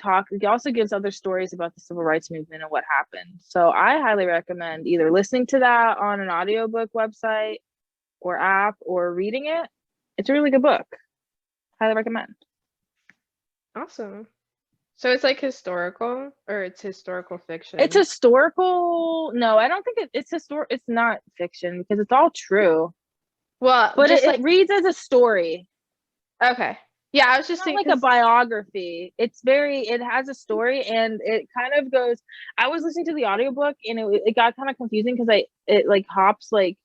gives other stories about the civil rights movement and what happened. So I highly recommend either listening to that on an audiobook website or app or reading it. It's a really good book. Highly recommend. Awesome. So it's like historical, or it's historical fiction? It's historical. No, I don't think it's historical. It's not fiction because it's all true. Well, but it reads as a story. Okay. Yeah, I was just thinking like a biography. It has a story, and it kind of goes. I was listening to the audiobook and it got kind of confusing because it like hops, like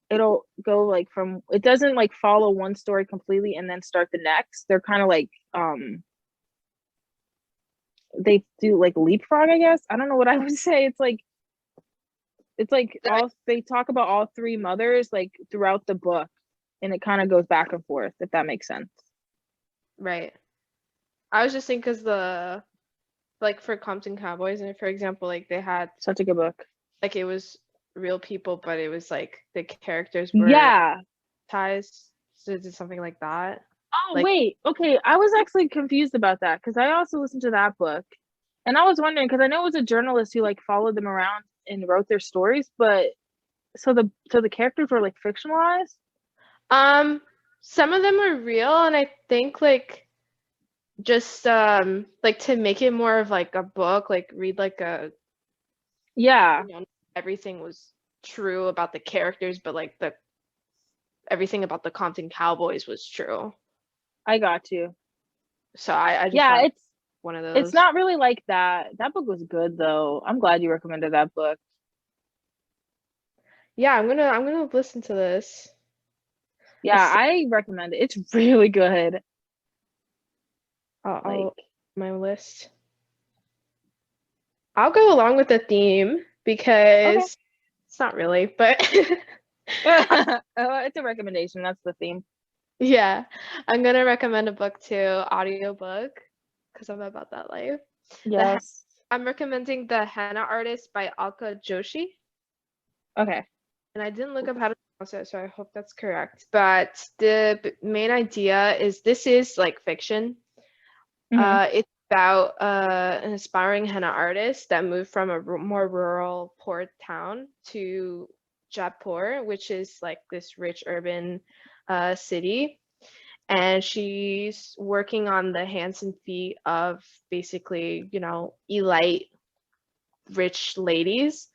it'll go like from, it doesn't like follow one story completely and then start the next. They're kind of like they do like leapfrog, I guess. I don't know what I would say. It's like they talk about all three mothers like throughout the book, and it kind of goes back and forth, if that makes sense. Right. I was just thinking because like for Compton Cowboys, and for example, like they had such a good book. Like it was real people, but it was like the characters were ties to something like that. Oh, like, wait. Okay. I was actually confused about that because I also listened to that book. And I was wondering, because I know it was a journalist who like followed them around and wrote their stories, but so the characters were like fictionalized? Some of them are real, and I think like just like to make it more of like a book, like read like a everything was true about the characters, but like everything about the Compton Cowboys was true. I got you. So I just it's one of those. It's not really like that. That book was good though. I'm glad you recommended that book. Yeah, I'm gonna listen to this. Yeah, I recommend it. It's really good. Oh, my list. I'll go along with the theme because it's not really, but It's a recommendation. That's the theme. Yeah, I'm gonna recommend a book too, audiobook, because I'm about that life. Yes. I'm recommending The Henna Artist by Alka Joshi. Okay. And I didn't look up how to pronounce it, so I hope that's correct. But the main idea is this is like fiction. It's about an aspiring henna artist that moved from a more rural port town to Jaipur, which is like this rich urban city. And she's working on the hands and feet of basically, elite rich ladies.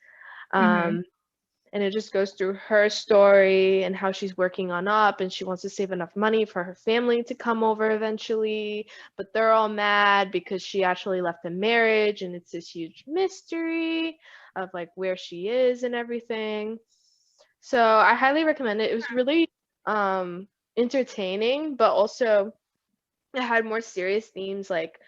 And it just goes through her story and how she's working on up, and she wants to save enough money for her family to come over eventually, but they're all mad because she actually left a marriage, and it's this huge mystery of like where she is and everything. So I highly recommend it. It was really entertaining, but also it had more serious themes. Like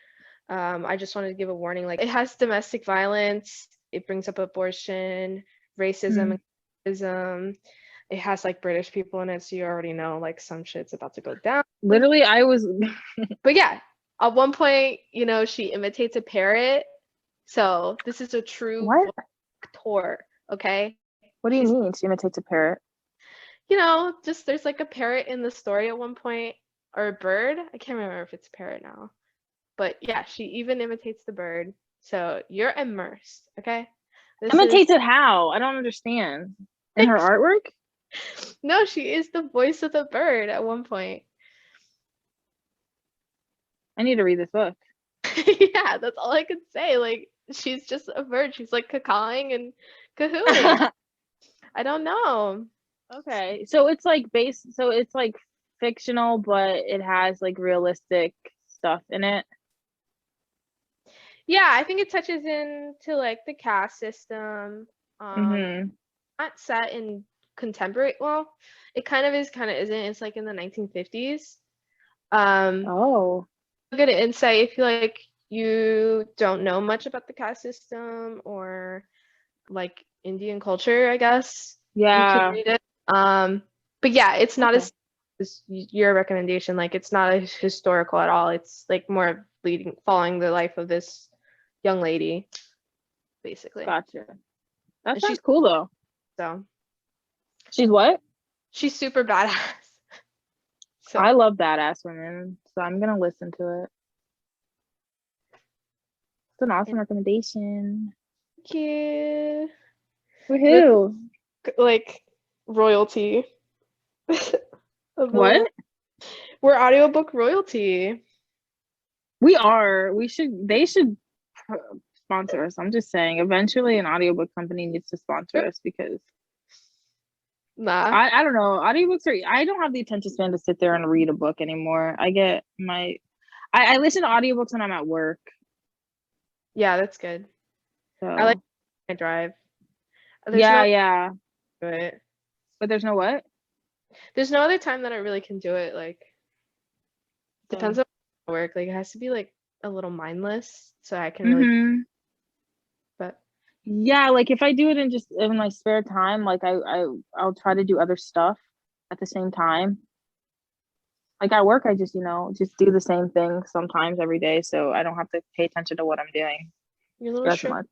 I just wanted to give a warning, like it has domestic violence, it brings up abortion, racism, and it has like British people in it, so you already know like some shit's about to go down. Literally, I was. But yeah, at one point, she imitates a parrot. So this is a true What? tour, okay? What do you mean? She imitates a parrot. Just there's like a parrot in the story at one point, or a bird. I can't remember if it's a parrot now. But yeah, she even imitates the bird. So you're immersed, okay? Imitates it how? I don't understand. In her artwork? No, she is the voice of the bird at one point. I need to read this book. Yeah, that's all I could say. Like, she's just a bird. She's like cacawing and cahooning. I don't know. Okay, so it's like it's like fictional, but it has like realistic stuff in it. Yeah, I think it touches into like the caste system. Not set in contemporary. Well, it kind of is, kind of isn't. It's like in the 1950s. Oh. Good insight if you don't know much about the caste system or like Indian culture, I guess. Yeah. You can read it. But yeah, it's not as your recommendation. Like, it's not as historical at all. It's like more following the life of this young lady, basically. Gotcha. That sounds cool though. So she's what? She's super badass. So I love badass women, so I'm gonna listen to it. It's an awesome recommendation. Thank you. Woohoo! Like royalty. What? We're audiobook royalty. We are. They should sponsor us. I'm just saying, eventually an audiobook company needs to sponsor us because I don't know. Audiobooks I don't have the attention span to sit there and read a book anymore. I listen to audiobooks when I'm at work. Yeah, that's good. So I like my drive. Yeah. But there's no what? There's no other time that I really can do it. Like, depends on work. Like, it has to be like a little mindless so I can really. But yeah, like if I do it in my spare time, like I'll try to do other stuff at the same time. Like at work, I just do the same thing sometimes every day, so I don't have to pay attention to what I'm doing. Your little shrimp. Much.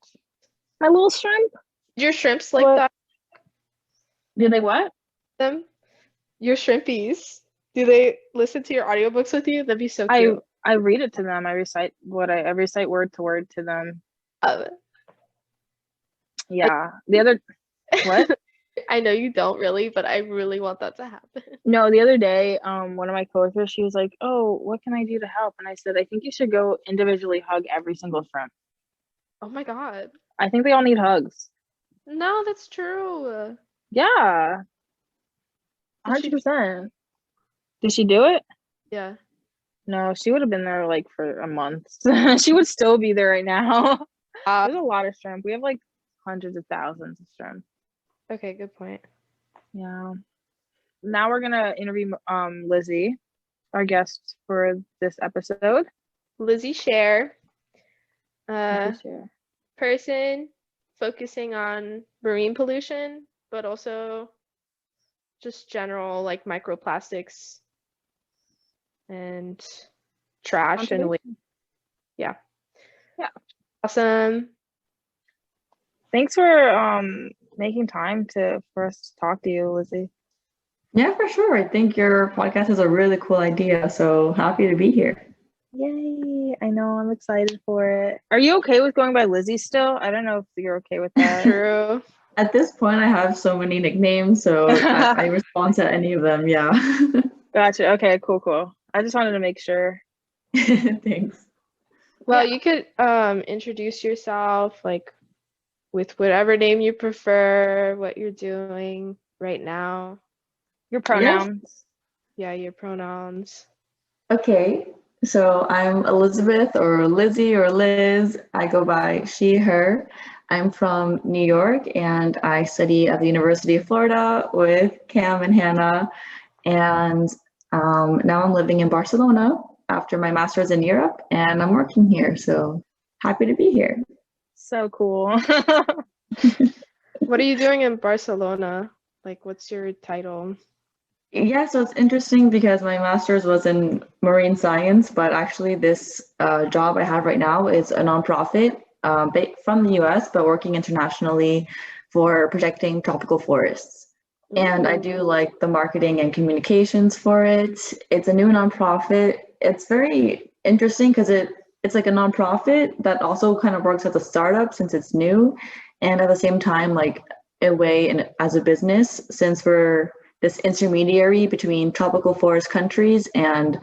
My little shrimp. Your shrimps like that? Do they what? Them? Your shrimpies. Do they listen to your audiobooks with you? That'd be so cute. I read it to them. I recite word to word to them. Yeah. The other what? I know you don't really, but I really want that to happen. No, the other day, one of my coworkers, she was like, "Oh, what can I do to help?" And I said, "I think you should go individually hug every single shrimp." Oh my God. I think they all need hugs. No, that's true. Yeah. 100%. Did she do it? Yeah. No, she would have been there like for a month. She would still be there right now. There's a lot of shrimp. We have like hundreds of thousands of shrimp. Okay, good point. Yeah. Now we're gonna interview Lizzie, our guest for this episode. Lizzie Sherr. Person focusing on marine pollution, but also just general like microplastics and trash and waste. Yeah. Yeah. Awesome. Thanks for making time for us to talk to you, Lizzie. Yeah, for sure. I think your podcast is a really cool idea. So happy to be here. Yay. I know, I'm excited for it. Are you okay with going by Lizzie still? I don't know if you're okay with that. True. At this point, I have so many nicknames, so I respond to any of them. Yeah. Gotcha. Okay, cool. I just wanted to make sure. Thanks. Well, you could introduce yourself like with whatever name you prefer, what you're doing right now. Your pronouns. Yeah, your pronouns. Okay. So I'm Elizabeth or Lizzie or Liz. I go by she, her. I'm from New York and I study at the University of Florida with Cam and Hannah. And now I'm living in Barcelona after my master's in Europe and I'm working here. So happy to be here. So cool. What are you doing in Barcelona? Like, what's your title? Yeah, so it's interesting because my master's was in marine science, but actually this job I have right now is a nonprofit from the US, but working internationally for protecting tropical forests. And I do like the marketing and communications for it. It's a new nonprofit. It's very interesting because it's like a nonprofit that also kind of works as a startup since it's new. And at the same time, like a way and as a business, since we're this intermediary between tropical forest countries and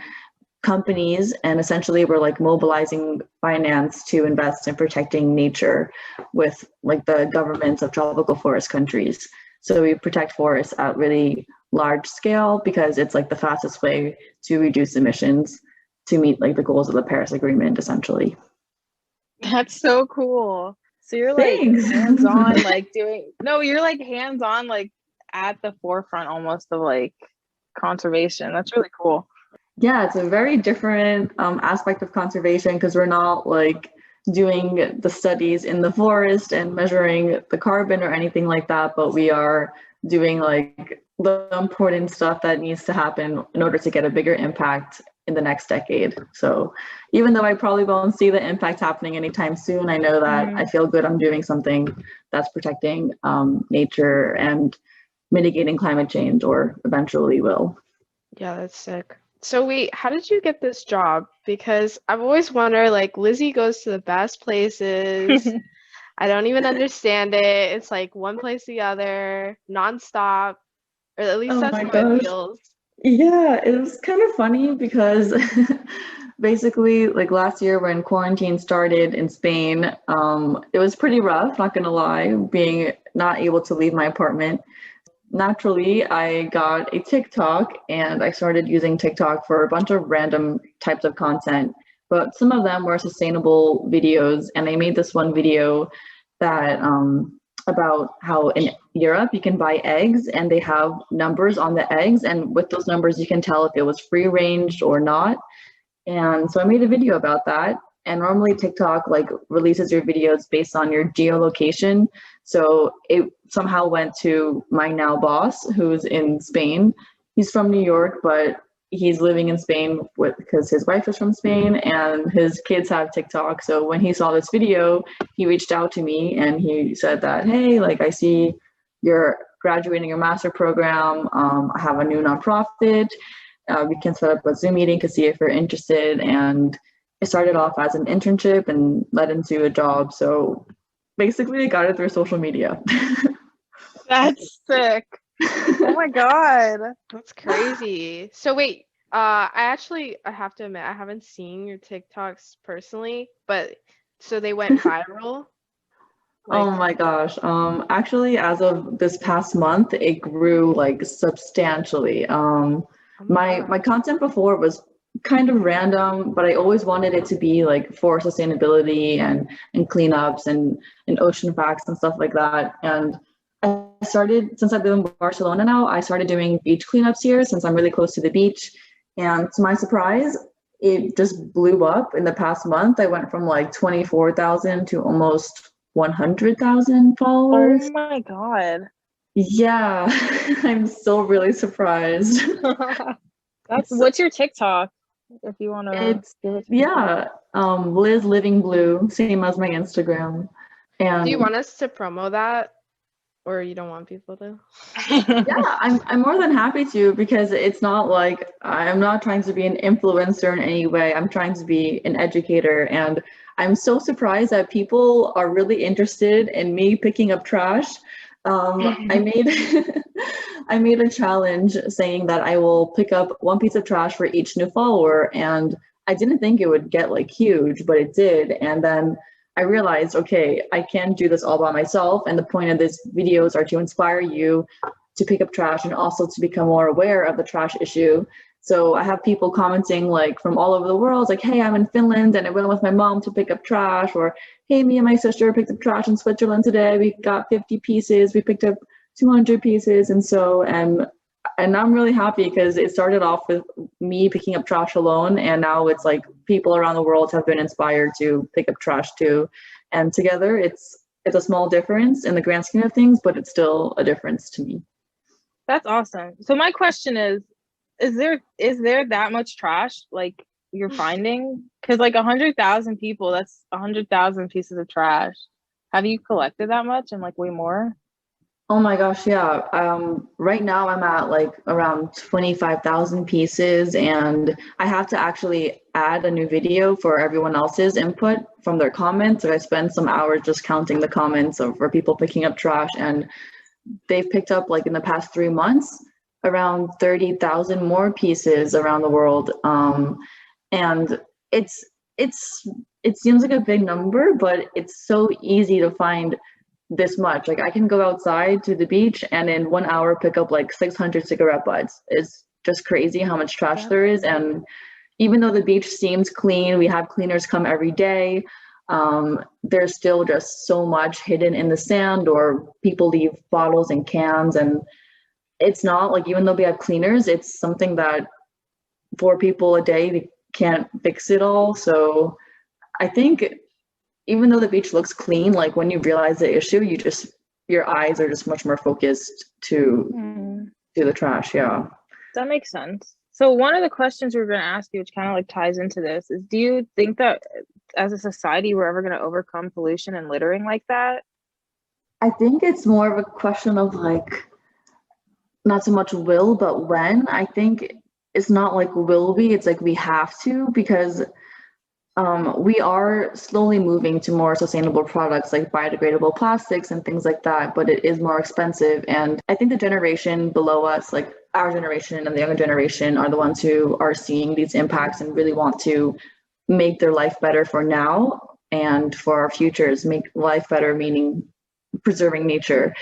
companies, and essentially we're like mobilizing finance to invest in protecting nature with like the governments of tropical forest countries. So we protect forests at really large scale because it's like the fastest way to reduce emissions to meet like the goals of the Paris Agreement, essentially. That's so cool. So you're like hands-on, like you're like hands-on, like at the forefront almost of like conservation. That's really cool. Yeah, it's a very different aspect of conservation because we're not like doing the studies in the forest and measuring the carbon or anything like that, but we are doing like the important stuff that needs to happen in order to get a bigger impact in the next decade. So even though I probably won't see the impact happening anytime soon, I know that I feel good I'm doing something that's protecting nature and mitigating climate change, or eventually will. Yeah, that's sick. So wait, how did you get this job? Because I've always wondered, like, Lizzie goes to the best places. I don't even understand it. It's like one place to the other, nonstop, or at least that's how it feels. Yeah, it was kind of funny because basically, like last year when quarantine started in Spain, it was pretty rough, not gonna lie, being not able to leave my apartment. Naturally, I got a TikTok and I started using TikTok for a bunch of random types of content, but some of them were sustainable videos. And I made this one video that about how in Europe you can buy eggs and they have numbers on the eggs, and with those numbers you can tell if it was free range or not. And so I made a video about that. And normally TikTok like releases your videos based on your geolocation. So it somehow went to my now boss, who's in Spain. He's from New York, but he's living in Spain because his wife is from Spain and his kids have TikTok. So when he saw this video, he reached out to me and he said that, hey, like I see you're graduating your master program. I have a new nonprofit. We can set up a Zoom meeting to see if you're interested. And it started off as an internship and led into a job. So basically I got it through social media. That's sick. Oh my God. That's crazy. So wait, I have to admit, I haven't seen your TikToks personally, but so they went viral? Oh my gosh. Actually, as of this past month, it grew like substantially. My content before was kind of random, but I always wanted it to be like for sustainability and cleanups and ocean facts and stuff like that. And I started, since I've been in Barcelona now, I started doing beach cleanups here since I'm really close to the beach. And to my surprise, it just blew up in the past month. I went from like 24,000 to almost 100,000 followers. Oh my God. Yeah, I'm still really surprised. What's your TikTok? If you want to It's give it. yeah, Liz Living Blue, same as my Instagram. And Do you want us to promo that, or you don't want people to? yeah, I'm more than happy to, because it's not like I'm not trying to be an influencer in any way. I'm trying to be an educator, and I'm so surprised that people are really interested in me picking up trash. I made I made a challenge saying that I will pick up one piece of trash for each new follower, and I didn't think it would get like huge, but it did. And then I realized, okay, I can't do this all by myself, and the point of these videos are to inspire you to pick up trash and also to become more aware of the trash issue. So I have people commenting like from all over the world, like, hey, I'm in Finland and I went with my mom to pick up trash, or hey, me and my sister picked up trash in Switzerland today. We got 50 pieces, we picked up 200 pieces. And I'm really happy because it started off with me picking up trash alone, and now it's like people around the world have been inspired to pick up trash too. And together it's a small difference in the grand scheme of things, but it's still a difference to me. That's awesome. So my question is there that much trash like you're finding? Because like 100,000 people, that's 100,000 pieces of trash. Have you collected that much and like way more? Oh my gosh, yeah. Right now I'm at like around 25,000 pieces, and I have to actually add a new video for everyone else's input from their comments. So I spent some hours just counting the comments for people picking up trash, and they've picked up like in the past 3 months around 30,000 more pieces around the world. And it seems like a big number, but it's so easy to find this much. Like I can go outside to the beach and in 1 hour pick up like 600 cigarette butts. It's just crazy how much trash there is. And even though the beach seems clean, we have cleaners come every day, there's still just so much hidden in the sand, or people leave bottles and cans. And it's not like, even though we have cleaners, it's something that 4 people a day, we can't fix it all. So I think even though the beach looks clean, like when you realize the issue, your eyes are just much more focused to the trash. Yeah. That makes sense. So one of the questions we were going to ask you, which kind of like ties into this, is do you think that as a society we're ever going to overcome pollution and littering like that? I think it's more of a question of like, not so much will, but when. I think it's not like will we, it's like we have to, because we are slowly moving to more sustainable products like biodegradable plastics and things like that, but it is more expensive. And I think the generation below us, like our generation and the younger generation, are the ones who are seeing these impacts and really want to make their life better for now and for our futures. Make life better, meaning preserving nature.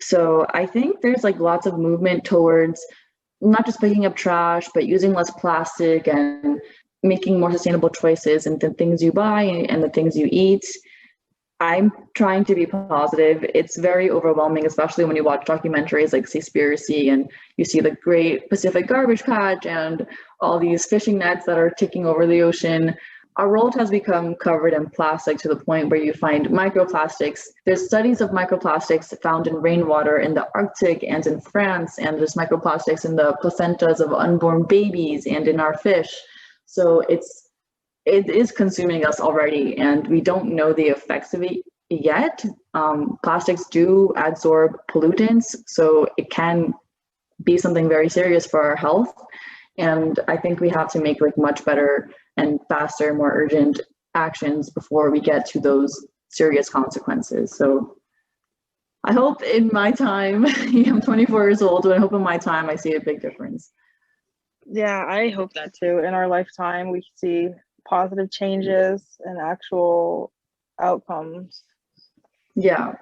So I think there's like lots of movement towards not just picking up trash, but using less plastic and making more sustainable choices in the things you buy and the things you eat. I'm trying to be positive. It's very overwhelming, especially when you watch documentaries like Seaspiracy and you see the Great Pacific Garbage Patch and all these fishing nets that are taking over the ocean. Our world has become covered in plastic to the point where you find microplastics. There's studies of microplastics found in rainwater in the Arctic and in France, and there's microplastics in the placentas of unborn babies and in our fish. So it is consuming us already, and we don't know the effects of it yet. Plastics do absorb pollutants, so it can be something very serious for our health. And I think we have to make like much better and faster, more urgent actions before we get to those serious consequences. So I hope in my time, I'm 24 years old, but I hope in my time I see a big difference. Yeah, I hope that too. In our lifetime, we see positive changes and actual outcomes. Yeah.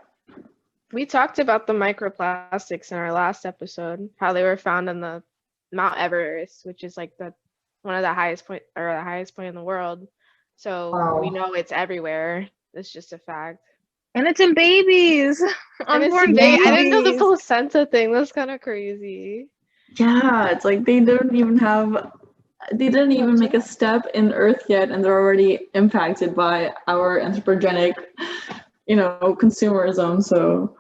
We talked about the microplastics in our last episode, how they were found in the Mount Everest, which is like one of the highest point in the world. So we know it's everywhere. It's just a fact. And it's in babies. Unborn babies. I didn't know the placenta thing. That's kind of crazy. Yeah, it's like they didn't even make a step in Earth yet, and they're already impacted by our anthropogenic, consumerism. So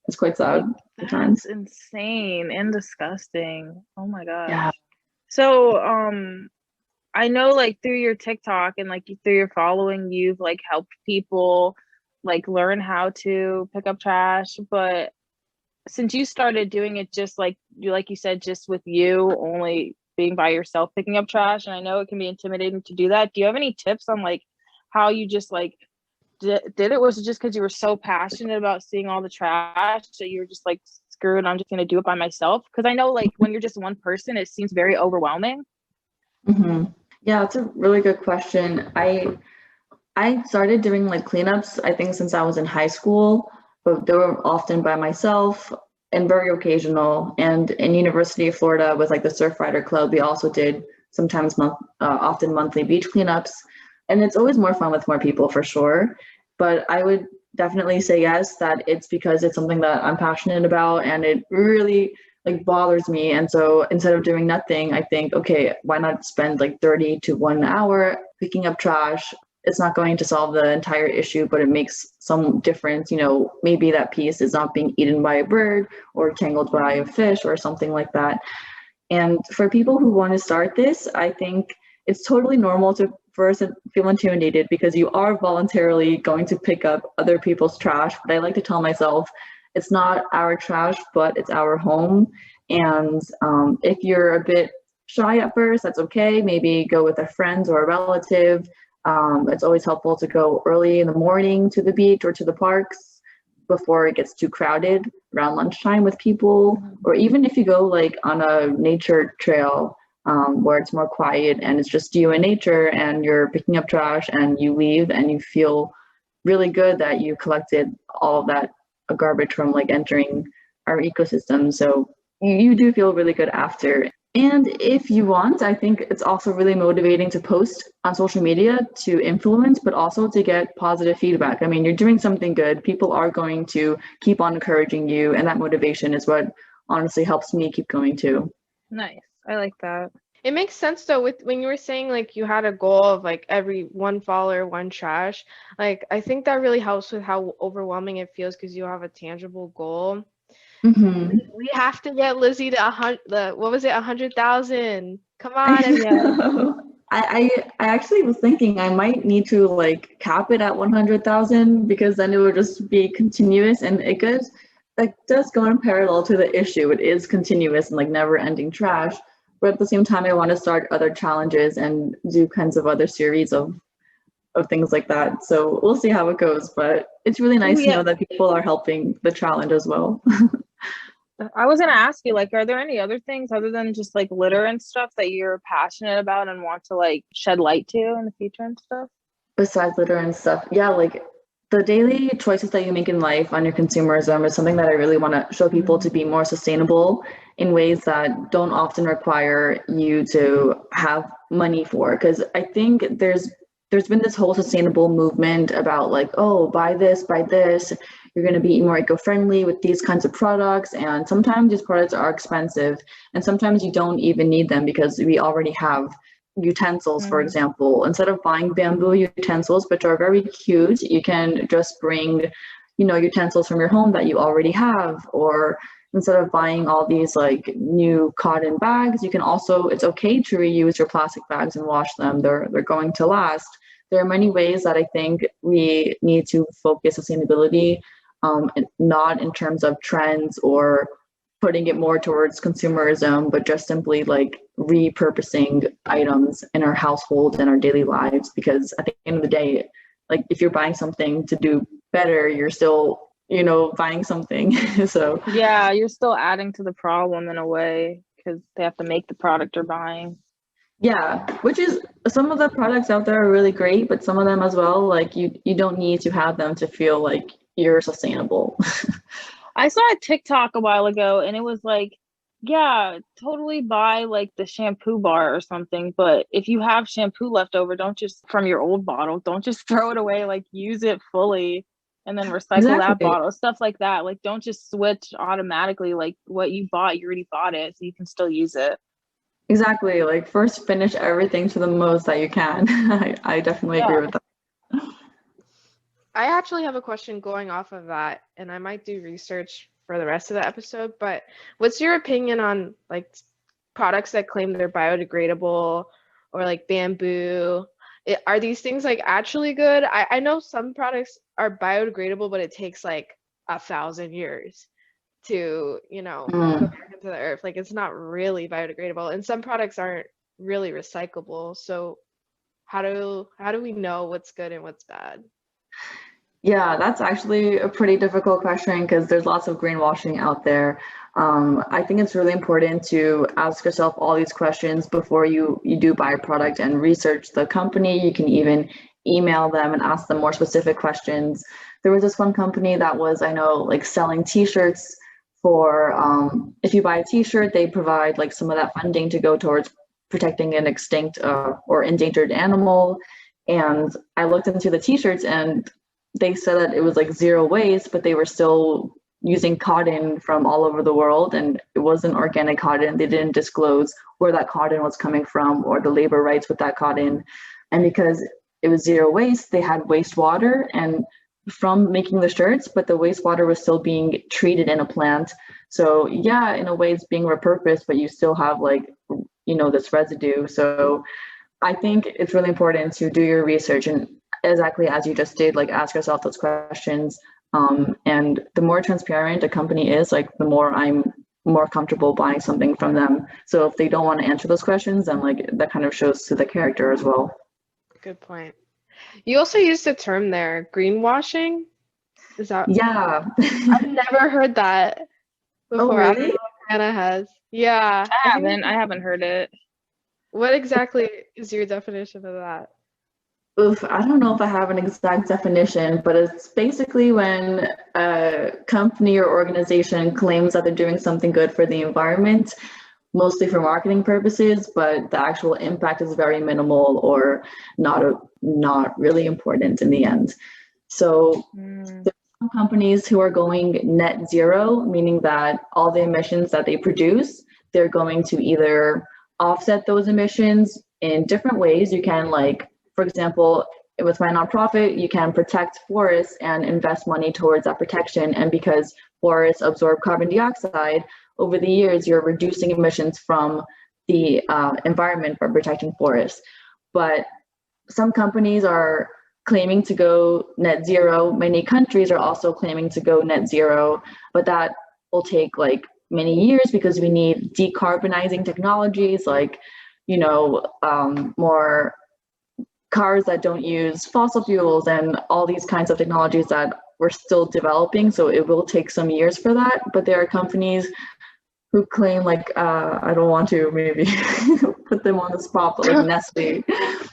it's quite sad. sometimes. That's insane and disgusting. Oh my gosh. Yeah. So, I know like through your TikTok and like through your following, you've like helped people like learn how to pick up trash. But since you started doing it just like you said, just with you only being by yourself picking up trash, and I know it can be intimidating to do that. Do you have any tips on like how you just like did it? Was it just because you were so passionate about seeing all the trash that you were just like, screw it, I'm just gonna do it by myself? Because I know like when you're just one person, it seems very overwhelming. Hmm. Yeah, that's a really good question. I started doing like cleanups, I think since I was in high school, but they were often by myself and very occasional. And in University of Florida with like the Surf Rider Club, we also did sometimes often monthly beach cleanups. And it's always more fun with more people for sure. But I would definitely say yes, that it's because it's something that I'm passionate about and it really like bothers me. And so instead of doing nothing, I think, okay, why not spend like 30 to 1 hour picking up trash? It's not going to solve the entire issue, but it makes some difference. You know, maybe that piece is not being eaten by a bird or tangled by a fish or something like that. And for people who want to start this, I think it's totally normal to first feel intimidated because you are voluntarily going to pick up other people's trash. But I like to tell myself, it's not our trash, but it's our home. And if you're a bit shy at first, that's okay. Maybe go with a friend or a relative. It's always helpful to go early in the morning to the beach or to the parks before it gets too crowded around lunchtime with people, or even if you go like on a nature trail where it's more quiet and it's just you and nature and you're picking up trash and you leave and you feel really good that you collected all of that garbage from like entering our ecosystem. So you do feel really good after. And if you want, I think it's also really motivating to post on social media to influence, but also to get positive feedback. I mean, you're doing something good. People are going to keep on encouraging you. And that motivation is what honestly helps me keep going too. Nice. I like that. It makes sense though, with when you were saying like you had a goal of like every one follower, one trash. Like I think that really helps with how overwhelming it feels because you have a tangible goal. Mm-hmm. We have to get Lizzie to 100. What was it? 100,000. Come on, I actually was thinking I might need to like cap it at 100,000 because then it would just be continuous and it goes like does go in parallel to the issue. It is continuous and like never ending trash. But at the same time, I want to start other challenges and do kinds of other series of things like that. So we'll see how it goes. But it's really nice to know that people are helping the challenge as well. I was gonna ask you, like, are there any other things other than just like litter and stuff that you're passionate about and want to like shed light to in the future and stuff? Besides litter and stuff, yeah, like the daily choices that you make in life on your consumerism is something that I really want to show people to be more sustainable in ways that don't often require you to have money for. Because I think there's been this whole sustainable movement about like, oh, buy this, you're going to be more eco-friendly with these kinds of products. And sometimes these products are expensive and sometimes you don't even need them because we already have utensils, for example. Instead of buying bamboo utensils, which are very cute, you can just bring, utensils from your home that you already have. Or instead of buying all these like new cotton bags, you can also, it's okay to reuse your plastic bags and wash them. They're going to last. There are many ways that I think we need to focus sustainability, not in terms of trends or putting it more towards consumerism, but just simply like repurposing items in our household and our daily lives. Because at the end of the day, like if you're buying something to do better, you're still, buying something. So yeah, you're still adding to the problem in a way because they have to make the product you're buying. Yeah, which is some of the products out there are really great, but some of them as well, like you don't need to have them to feel like you're sustainable. I saw a TikTok a while ago and it was like, yeah, totally buy like the shampoo bar or something. But if you have shampoo left over, don't just from your old bottle, don't just throw it away, like use it fully and then recycle that bottle, stuff like that. Like don't just switch automatically, like what you bought, you already bought it, so you can still use it. Exactly. Like first finish everything to the most that you can. I definitely agree with that. I actually have a question going off of that, and I might do research for the rest of the episode, but what's your opinion on like products that claim they're biodegradable or like bamboo? Are these things like actually good? I know some products are biodegradable, but it takes like 1,000 years to, go back into the earth. Like it's not really biodegradable, and some products aren't really recyclable. So how do we know what's good and what's bad? Yeah, that's actually a pretty difficult question because there's lots of greenwashing out there. I think it's really important to ask yourself all these questions before you do buy a product and research the company. You can even email them and ask them more specific questions. There was this one company that was, I know, like selling t-shirts for, if you buy a t-shirt, they provide like some of that funding to go towards protecting an extinct or endangered animal. And I looked into the t-shirts and they said that it was like zero waste, but they were still using cotton from all over the world, and it wasn't organic cotton. They didn't disclose where that cotton was coming from or the labor rights with that cotton. And because it was zero waste, they had wastewater and from making the shirts, but the wastewater was still being treated in a plant. So yeah, in a way it's being repurposed, but you still have like, this residue. So I think it's really important to do your research and exactly as you just did, like ask yourself those questions. And the more transparent a company is, like the more I'm more comfortable buying something from them. So if they don't want to answer those questions, then like that kind of shows to the character as well. Good point. You also used the term there, greenwashing. Is that? Yeah. I've never heard that before. Oh, really? I don't know if Hannah has. Yeah. I haven't heard it. What exactly is your definition of that? Oof, I don't know if I have an exact definition, but it's basically when a company or organization claims that they're doing something good for the environment, mostly for marketing purposes, but the actual impact is very minimal or not really important in the end. So there's some companies who are going net zero, meaning that all the emissions that they produce, they're going to either offset those emissions in different ways. You can, like, for example, with my nonprofit, you can protect forests and invest money towards that protection. And because forests absorb carbon dioxide, over the years, you're reducing emissions from the environment by protecting forests. But some companies are claiming to go net zero. Many countries are also claiming to go net zero, but that will take like many years because we need decarbonizing technologies like, more cars that don't use fossil fuels and all these kinds of technologies that we're still developing. So it will take some years for that. But there are companies who claim, like, I don't want to maybe put them on the spot, but like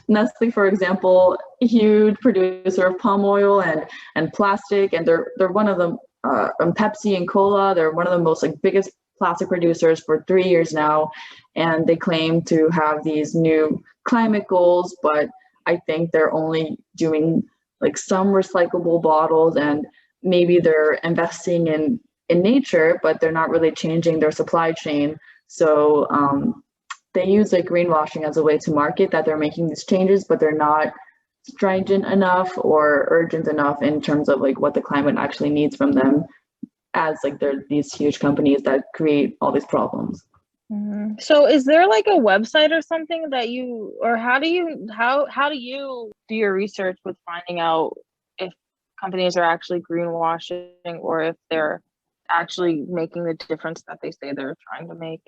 Nestle, for example, a huge producer of palm oil and plastic, and they're one of the Pepsi and Cola, they're one of the most like biggest plastic producers for 3 years now, and they claim to have these new climate goals, but I think they're only doing like some recyclable bottles, and maybe they're investing in nature, but they're not really changing their supply chain. So they use like greenwashing as a way to market that they're making these changes, but they're not stringent enough or urgent enough in terms of like what the climate actually needs from them, as like they're these huge companies that create all these problems. So is there like a website or something that you, or how do you do your research with finding out if companies are actually greenwashing or if they're actually making the difference that they say they're trying to make?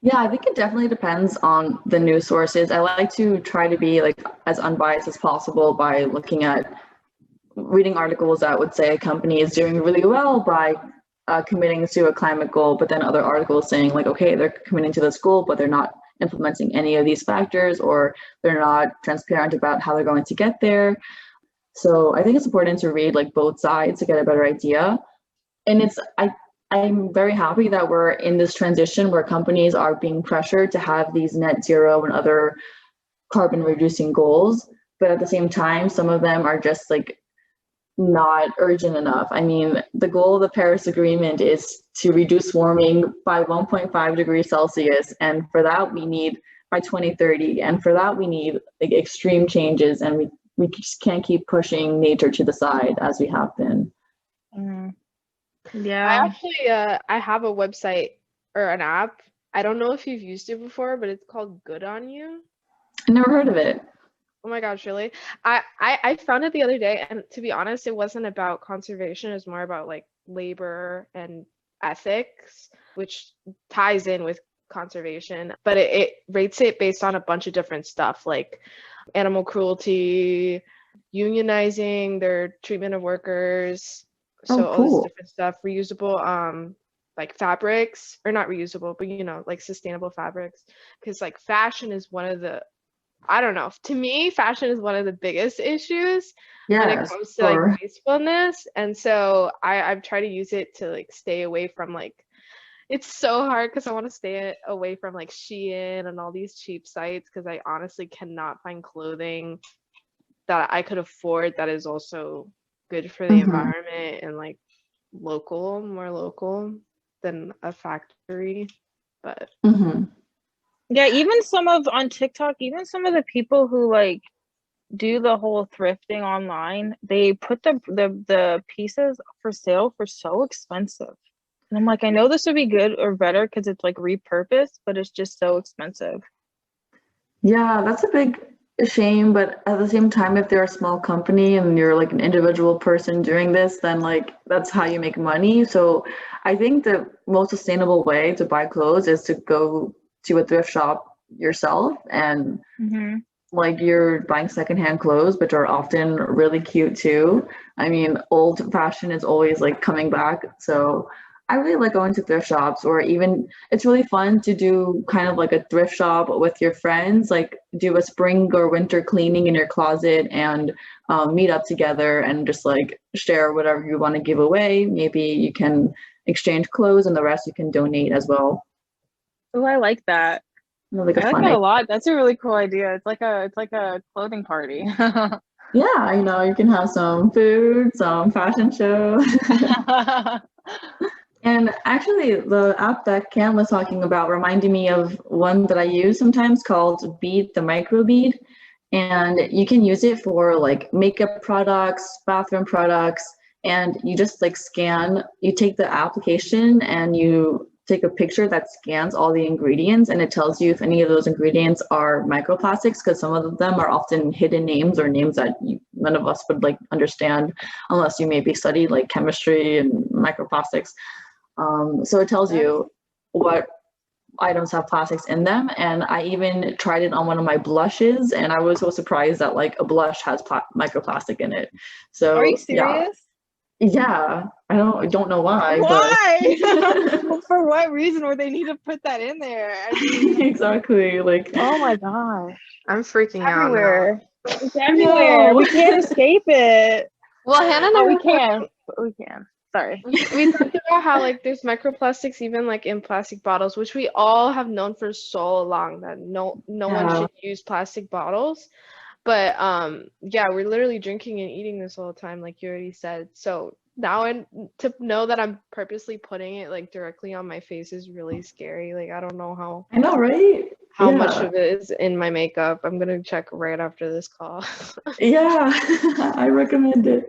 Yeah, I think it definitely depends on the news sources. I like to try to be like as unbiased as possible by looking at reading articles that would say a company is doing really well by committing to a climate goal, but then other articles saying like, okay, they're committing to this goal, but they're not implementing any of these factors, or they're not transparent about how they're going to get there. So I think it's important to read like both sides to get a better idea. And I'm very happy that we're in this transition where companies are being pressured to have these net zero and other carbon reducing goals. But at the same time, some of them are just like not urgent enough. I mean, the goal of the Paris Agreement is to reduce warming by 1.5 degrees Celsius. And for that, we need by 2030. And for that, we need like extreme changes. And we just can't keep pushing nature to the side as we have been. Yeah. I have a website or an app. I don't know if you've used it before, but it's called Good On You. I never heard of it. Oh my gosh, really? I found it the other day, and to be honest, it wasn't about conservation. It's more about like labor and ethics, which ties in with conservation. But it rates it based on a bunch of different stuff, like animal cruelty, unionizing, their treatment of workers. Oh, So all this cool. different stuff, reusable, like fabrics, or not reusable, but you know, like sustainable fabrics. Because like fashion is one of the, I don't know. To me, fashion is one of the biggest issues when it Yes, comes to like sure. wastefulness. And so I've tried to use it to like stay away from like, it's so hard because I want to stay away from like Shein and all these cheap sites because I honestly cannot find clothing that I could afford that is also good for the Mm-hmm. environment and like more local than a factory. But Mm-hmm. Yeah, even some of on TikTok, even some of the people who like do the whole thrifting online, they put the pieces for sale for so expensive. And I'm like, I know this would be good or better because it's like repurposed, but it's just so expensive. Yeah, that's a big shame, but at the same time, if they're a small company and you're like an individual person doing this, then like that's how you make money. So I think the most sustainable way to buy clothes is to go to a thrift shop yourself and Hmm. like you're buying secondhand clothes, which are often really cute too. I mean, old fashion is always like coming back. So I really like going to thrift shops, or even it's really fun to do kind of like a thrift shop with your friends, like do a spring or winter cleaning in your closet and meet up together and just like share whatever you want to give away. Maybe you can exchange clothes and the rest you can donate as well. Oh, I like that. Like a I like fun that idea. a lot. That's a really cool idea. It's like a clothing party. Yeah, you can have some food, some fashion show. And actually, the app that Cam was talking about reminded me of one that I use sometimes called Bead the Microbead. And you can use it for like makeup products, bathroom products, and you just like scan, you take the application and you take a picture that scans all the ingredients and it tells you if any of those ingredients are microplastics because some of them are often hidden names or names that none of us would like understand unless you maybe studied like chemistry and microplastics. So it tells that's you what items have plastics in them. And I even tried it on one of my blushes, and I was so surprised that like a blush has microplastic in it. Are you So serious? yeah, I don't know why, but Why? For what reason would they need to put that in there? I mean, exactly. Like oh my gosh. I'm freaking out now. Everywhere. It's I everywhere. know. We can't escape it. Well, Hannah and Oh, I we were can. But we can. Sorry. we talked about how like there's microplastics even like in plastic bottles, which we all have known for so long that no one Yeah. should use plastic bottles. But yeah, we're literally drinking and eating this all the time, like you already said. So now and to know that I'm purposely putting it like directly on my face is really scary. Like I don't know I know, right? how much Yeah. of it is in my makeup. I'm gonna check right after this call. Yeah. I recommend it.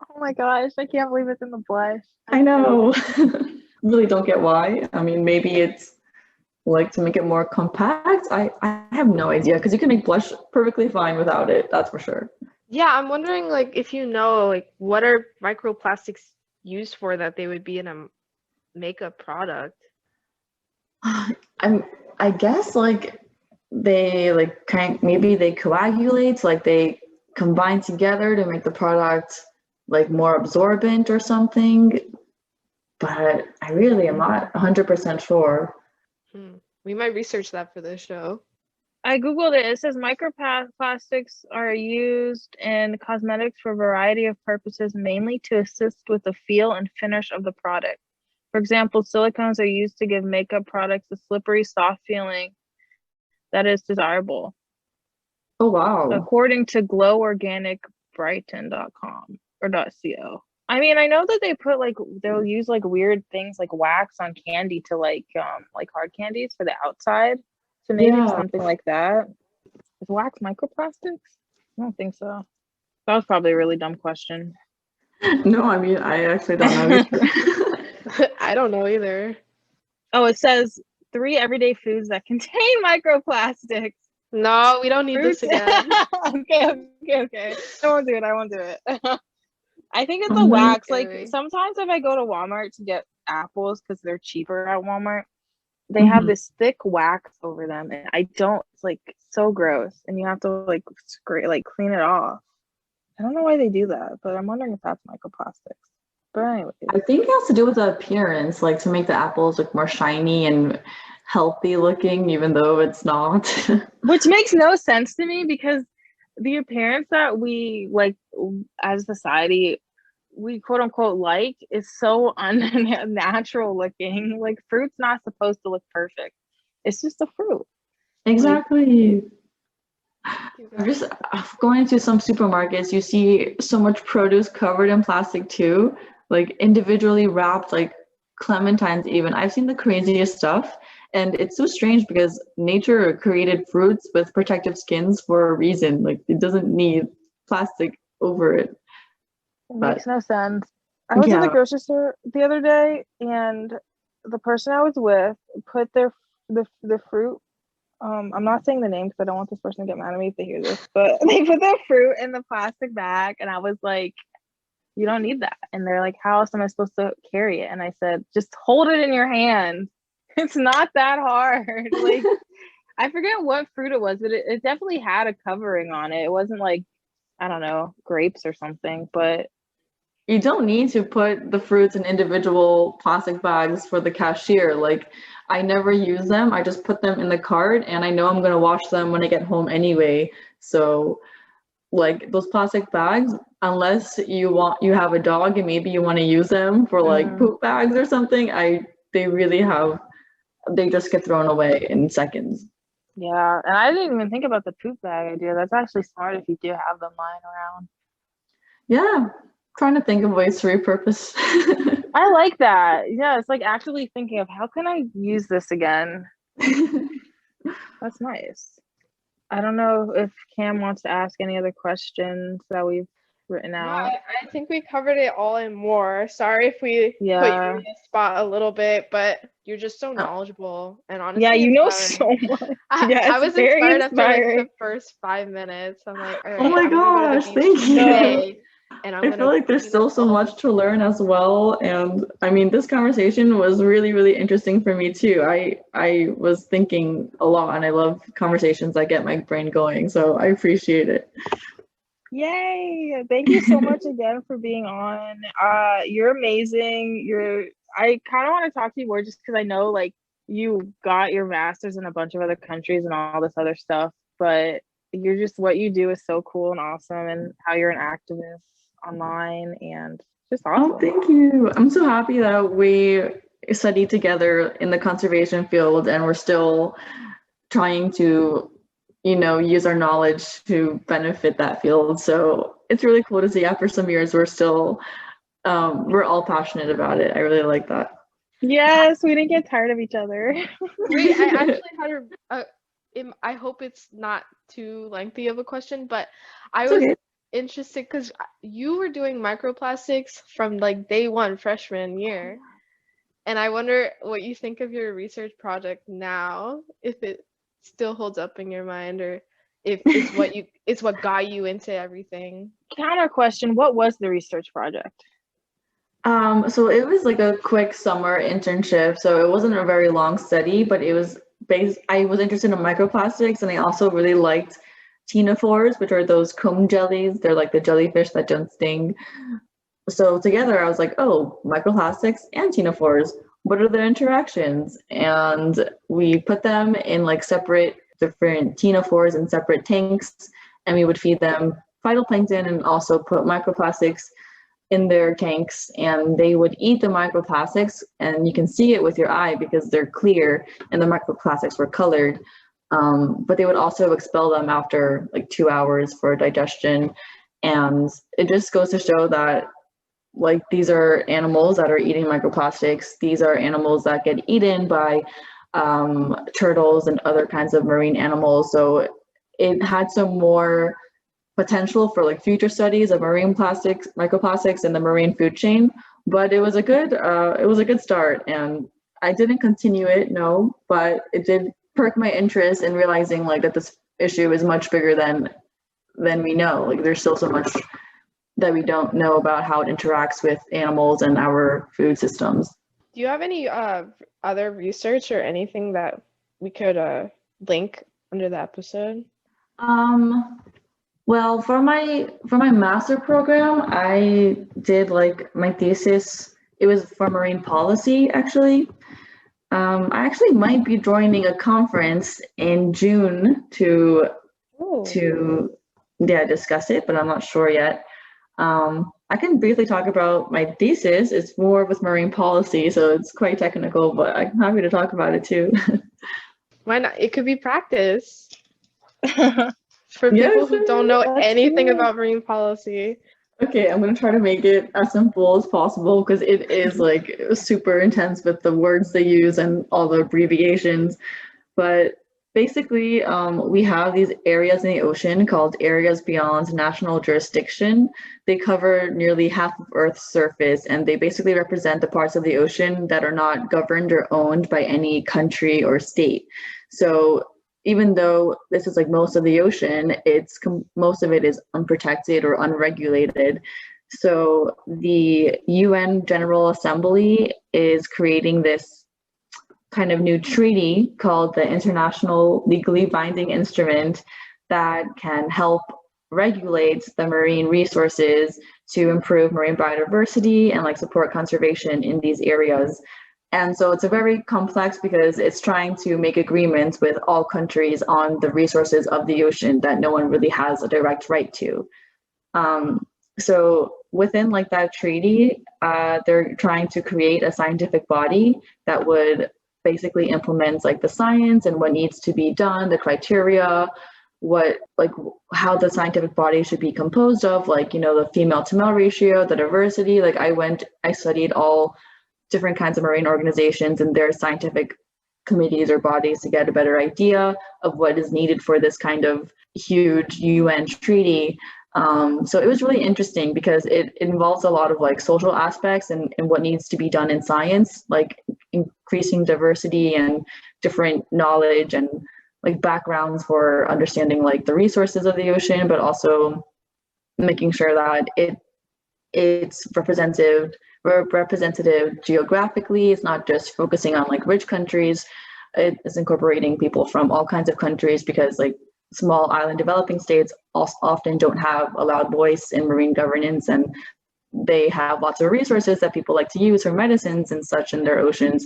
Oh my gosh. I can't believe it's in the blush. I That's know. crazy. Really don't get why. I mean, maybe it's like to make it more compact. I have no idea because you can make blush perfectly fine without it. That's for sure. Yeah, I'm wondering like if you know like what are microplastics used for that they would be in a makeup product. I'm I guess like they like kind maybe they coagulate, like they combine together to make the product like more absorbent or something. But I really am not 100% sure. We might research that for this show. I googled it. It says microplastics are used in cosmetics for a variety of purposes, mainly to assist with the feel and finish of the product. For example, silicones are used to give makeup products a slippery, soft feeling that is desirable, Oh wow. according to gloworganicbrighton.com or .co. I mean, I know that they put like they'll use like weird things like wax on candy to like hard candies for the outside. So maybe it's Yeah. something like that. Is wax microplastics? I don't think so. That was probably a really dumb question. No, I mean, I actually don't know either. I don't know either. Oh, it says 3 everyday foods that contain microplastics. No, we don't need Fruits. this again. Okay. I won't do it. I think it's a Mhm. wax. Like Okay. sometimes if I go to Walmart to get apples because they're cheaper at Walmart, they have this thick wax over them, and it's like so gross, and you have to like clean it off. I don't know why they do that, but I'm wondering if that's microplastics. But anyway, I think it has to do with the appearance, like to make the apples look more shiny and healthy looking, even though it's not. which makes no sense to me because the appearance that we like as a society we quote unquote like is so unnatural looking. Like fruit's not supposed to look perfect. It's just a fruit. Exactly. I'm just going to some supermarkets, you see so much produce covered in plastic too, like individually wrapped, like clementines even. I've seen the craziest stuff, and it's so strange because nature created fruits with protective skins for a reason. Like it doesn't need plastic over it. It makes no sense. I was in Yeah. the grocery store the other day, and the person I was with put the fruit. I'm not saying the name because I don't want this person to get mad at me if they hear this, but they put their fruit in the plastic bag, and I was like, "You don't need that." And they're like, "How else am I supposed to carry it?" And I said, "Just hold it in your hand. It's not that hard." Like, I forget what fruit it was, but it definitely had a covering on it. It wasn't like, I don't know, grapes or something, but You don't need to put the fruits in individual plastic bags for the cashier. Like, I never use them. I just put them in the cart, and I know I'm going to wash them when I get home anyway. So, like those plastic bags, unless you have a dog and maybe you want to use them for like poop bags or something, they just get thrown away in seconds. yeah. And I didn't even think about the poop bag idea. That's actually smart if you do have them lying around. Yeah, trying to think of ways to repurpose. I like that. Yeah, it's like actually thinking of how can I use this again? That's nice. I don't know if Cam wants to ask any other questions that we've written No, out. I think we covered it all and more. Sorry if we put you in the spot a little bit, but you're just so knowledgeable. And honestly, yeah, you know inspiring. so much. I was inspired after like the first 5 minutes. I'm like, all right, oh my gosh, thank you. Today, and I feel like there's still so much to learn as well. And I mean, this conversation was really, really interesting for me too. I was thinking a lot, and I love conversations that get my brain going. So I appreciate it. Yay! Thank you so much again for being on. You're amazing. I kind of want to talk to you more just because I know like you got your master's in a bunch of other countries and all this other stuff, but you're just what you do is so cool and awesome, and how you're an activist online and just awesome. Oh, thank you. I'm so happy that we studied together in the conservation field, and we're still trying to, use our knowledge to benefit that field. So it's really cool to see after some years we're all passionate about it. I really like that. Yes, we didn't get tired of each other. Wait, I actually had I hope it's not too lengthy of a question, but I was interested because you were doing microplastics from like day one freshman year, and I wonder what you think of your research project now, if it still holds up in your mind, or if it's what got you into everything. Counter question, what was the research project? So it was like a quick summer internship, so it wasn't a very long study, but it was I was interested in microplastics, and I also really liked ctenophores, which are those comb jellies. They're like the jellyfish that don't sting. So together I was like, oh, microplastics and ctenophores, what are their interactions? And we put them in like separate different ctenophores in separate tanks, and we would feed them phytoplankton and also put microplastics in their tanks, and they would eat the microplastics, and you can see it with your eye because they're clear and the microplastics were colored. But they would also expel them after like 2 hours for digestion. And it just goes to show that like these are animals that are eating microplastics. These are animals that get eaten by turtles and other kinds of marine animals. So it had some more potential for like future studies of marine plastics, microplastics, and the marine food chain. But it was a good start, and I didn't continue it, no, but it did perk my interest in realizing like that this issue is much bigger than we know. Like there's still so much that we don't know about how it interacts with animals and our food systems. Do you have any other research or anything that we could link under the episode? Well, for my master program, I did like my thesis. It was for marine policy, actually. I actually might be joining a conference in June to discuss it, but I'm not sure yet. I can briefly talk about my thesis. It's more with marine policy, so it's quite technical, but I'm happy to talk about it too. Why not? It could be practice for people who don't know anything about marine policy. Okay, I'm going to try to make it as simple as possible because it is like super intense with the words they use and all the abbreviations. But basically, we have these areas in the ocean called areas beyond national jurisdiction. They cover nearly half of Earth's surface, and they basically represent the parts of the ocean that are not governed or owned by any country or state. So even though this is like most of the ocean, most of it is unprotected or unregulated. So the UN General Assembly is creating this kind of new treaty called the International Legally Binding Instrument that can help regulate the marine resources to improve marine biodiversity and like support conservation in these areas. And so it's a very complex because it's trying to make agreements with all countries on the resources of the ocean that no one really has a direct right to. So within like that treaty, they're trying to create a scientific body that would basically implement like the science and what needs to be done, the criteria, how the scientific body should be composed of, like, you know, the female to male ratio, the diversity. Like I studied all different kinds of marine organizations and their scientific committees or bodies to get a better idea of what is needed for this kind of huge UN treaty. So it was really interesting because it involves a lot of like social aspects and what needs to be done in science, like increasing diversity and different knowledge and like backgrounds for understanding like the resources of the ocean, but also making sure that it's representative geographically. It's not just focusing on like rich countries. It is incorporating people from all kinds of countries because like small island developing states often don't have a loud voice in marine governance, and they have lots of resources that people like to use for medicines and such in their oceans.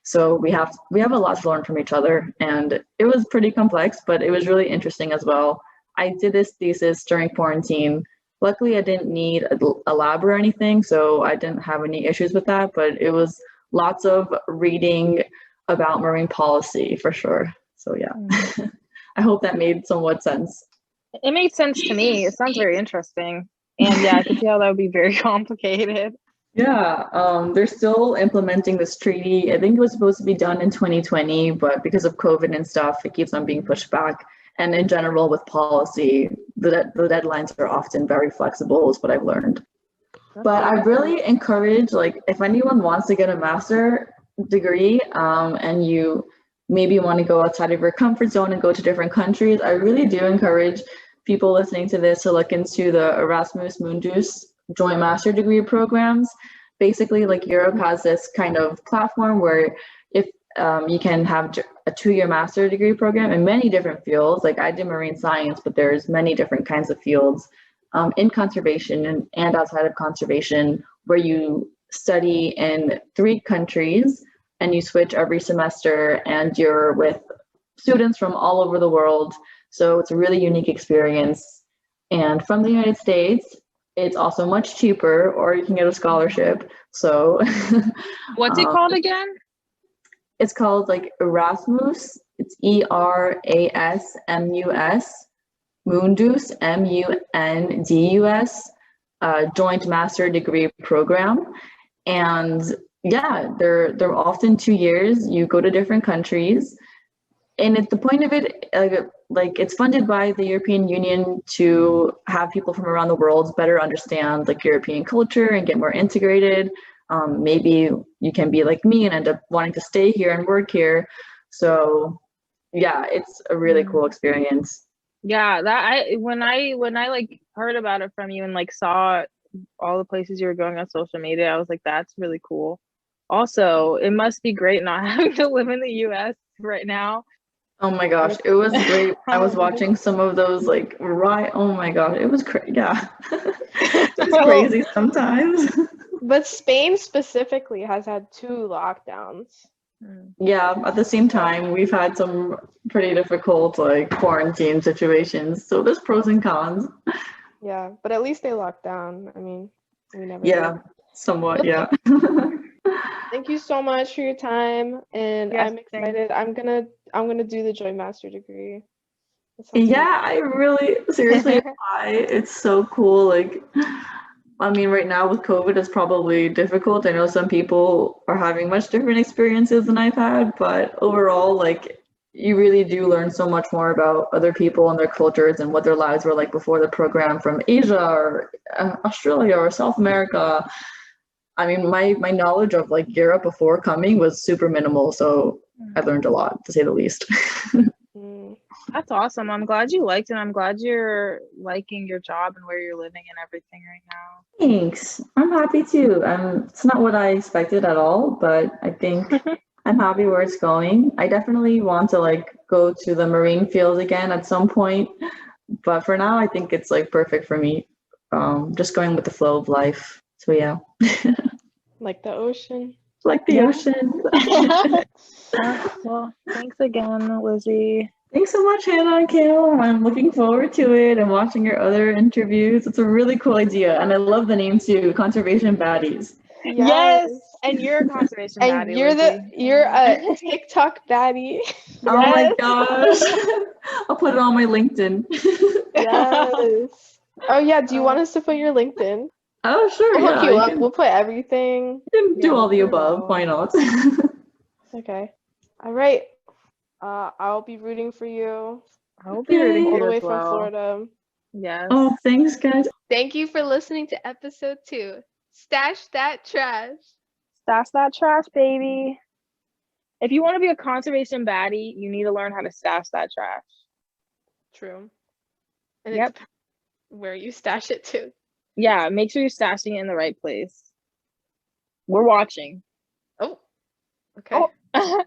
So we have a lot to learn from each other, and it was pretty complex, but it was really interesting as well. I did this thesis during quarantine. Luckily, I didn't need a lab or anything, so I didn't have any issues with that, but it was lots of reading about marine policy for sure. So yeah, I hope that made somewhat sense. It made sense to me. It sounds very interesting. And yeah, I could see how that would be very complicated. Yeah, they're still implementing this treaty. I think it was supposed to be done in 2020, but because of COVID and stuff, it keeps on being pushed back. And in general, with policy, the deadlines are often very flexible, is what I've learned. But I really encourage, like, if anyone wants to get a master degree and you maybe want to go outside of your comfort zone and go to different countries, I really do encourage people listening to this to look into the Erasmus Mundus joint master degree programs. Basically, like, Europe has this kind of platform where if you can have a 2-year master degree program in many different fields. Like, I did marine science, but there's many different kinds of fields in conservation and outside of conservation, where you study in 3 countries and you switch every semester, and you're with students from all over the world. So it's a really unique experience. And from the United States, it's also much cheaper, or you can get a scholarship. So what's it called again? It's called like Erasmus. It's ERASMUS, Mundus, MUNDUS, joint master degree program. And yeah, they're often 2 years. You go to different countries, and the point of it, like it's funded by the European Union to have people from around the world better understand like European culture and get more integrated. Maybe you can be like me and end up wanting to stay here and work here. So yeah, it's a really cool experience. Yeah, that when I like heard about it from you and like saw all the places you were going on social media, I was like, that's really cool. Also, it must be great not having to live in the US right now. Oh my gosh, it was great. I was watching some of those like right. Oh my god, it was crazy. Yeah, it's crazy sometimes. But Spain specifically has had 2 lockdowns. Yeah, at the same time, we've had some pretty difficult like quarantine situations. So there's pros and cons. Yeah, but at least they locked down. I mean, we never Yeah, did. somewhat. Yeah. Thank you so much for your time, and Yes, I'm thanks. excited. I'm gonna do the Joy Master degree. Yeah, I really seriously apply. It's so cool. Like, I mean, right now with COVID, it's probably difficult. I know some people are having much different experiences than I've had, but overall, like, you really do learn so much more about other people and their cultures and what their lives were like before the program from Asia or Australia or South America. I mean, my knowledge of like Europe before coming was super minimal, so I learned a lot, to say the least. That's awesome. I'm glad you liked it. I'm glad you're liking your job and where you're living and everything right now. Thanks. I'm happy too. It's not what I expected at all, but I think I'm happy where it's going. I definitely want to like go to the marine field again at some point, but for now, I think it's like perfect for me. Just going with the flow of life. So yeah. Like the ocean. Like the ocean. Well, thanks again, Lizzie. Thanks so much, Hannah and Kale. I'm looking forward to it and watching your other interviews. It's a really cool idea, and I love the name too, Conservation Baddies. Yes, and you're a conservation and baddie, you're a TikTok baddie. Oh my gosh. I'll put it on my LinkedIn. Yes. Oh yeah, do you want us to put your LinkedIn? Oh sure, We'll yeah. hook you up. We'll put everything. You can do all the above. Why not? Okay. All right. I'll be rooting for you. I'll be rooting for all you the way as well. from Florida. Yes. Oh, thanks, guys. Thank you for listening to episode 2. Stash that trash. Stash that trash, baby. If you want to be a conservation baddie, you need to learn how to stash that trash. True. And it's where you stash it too. Yeah, make sure you're stashing it in the right place. We're watching. Oh, okay. Oh.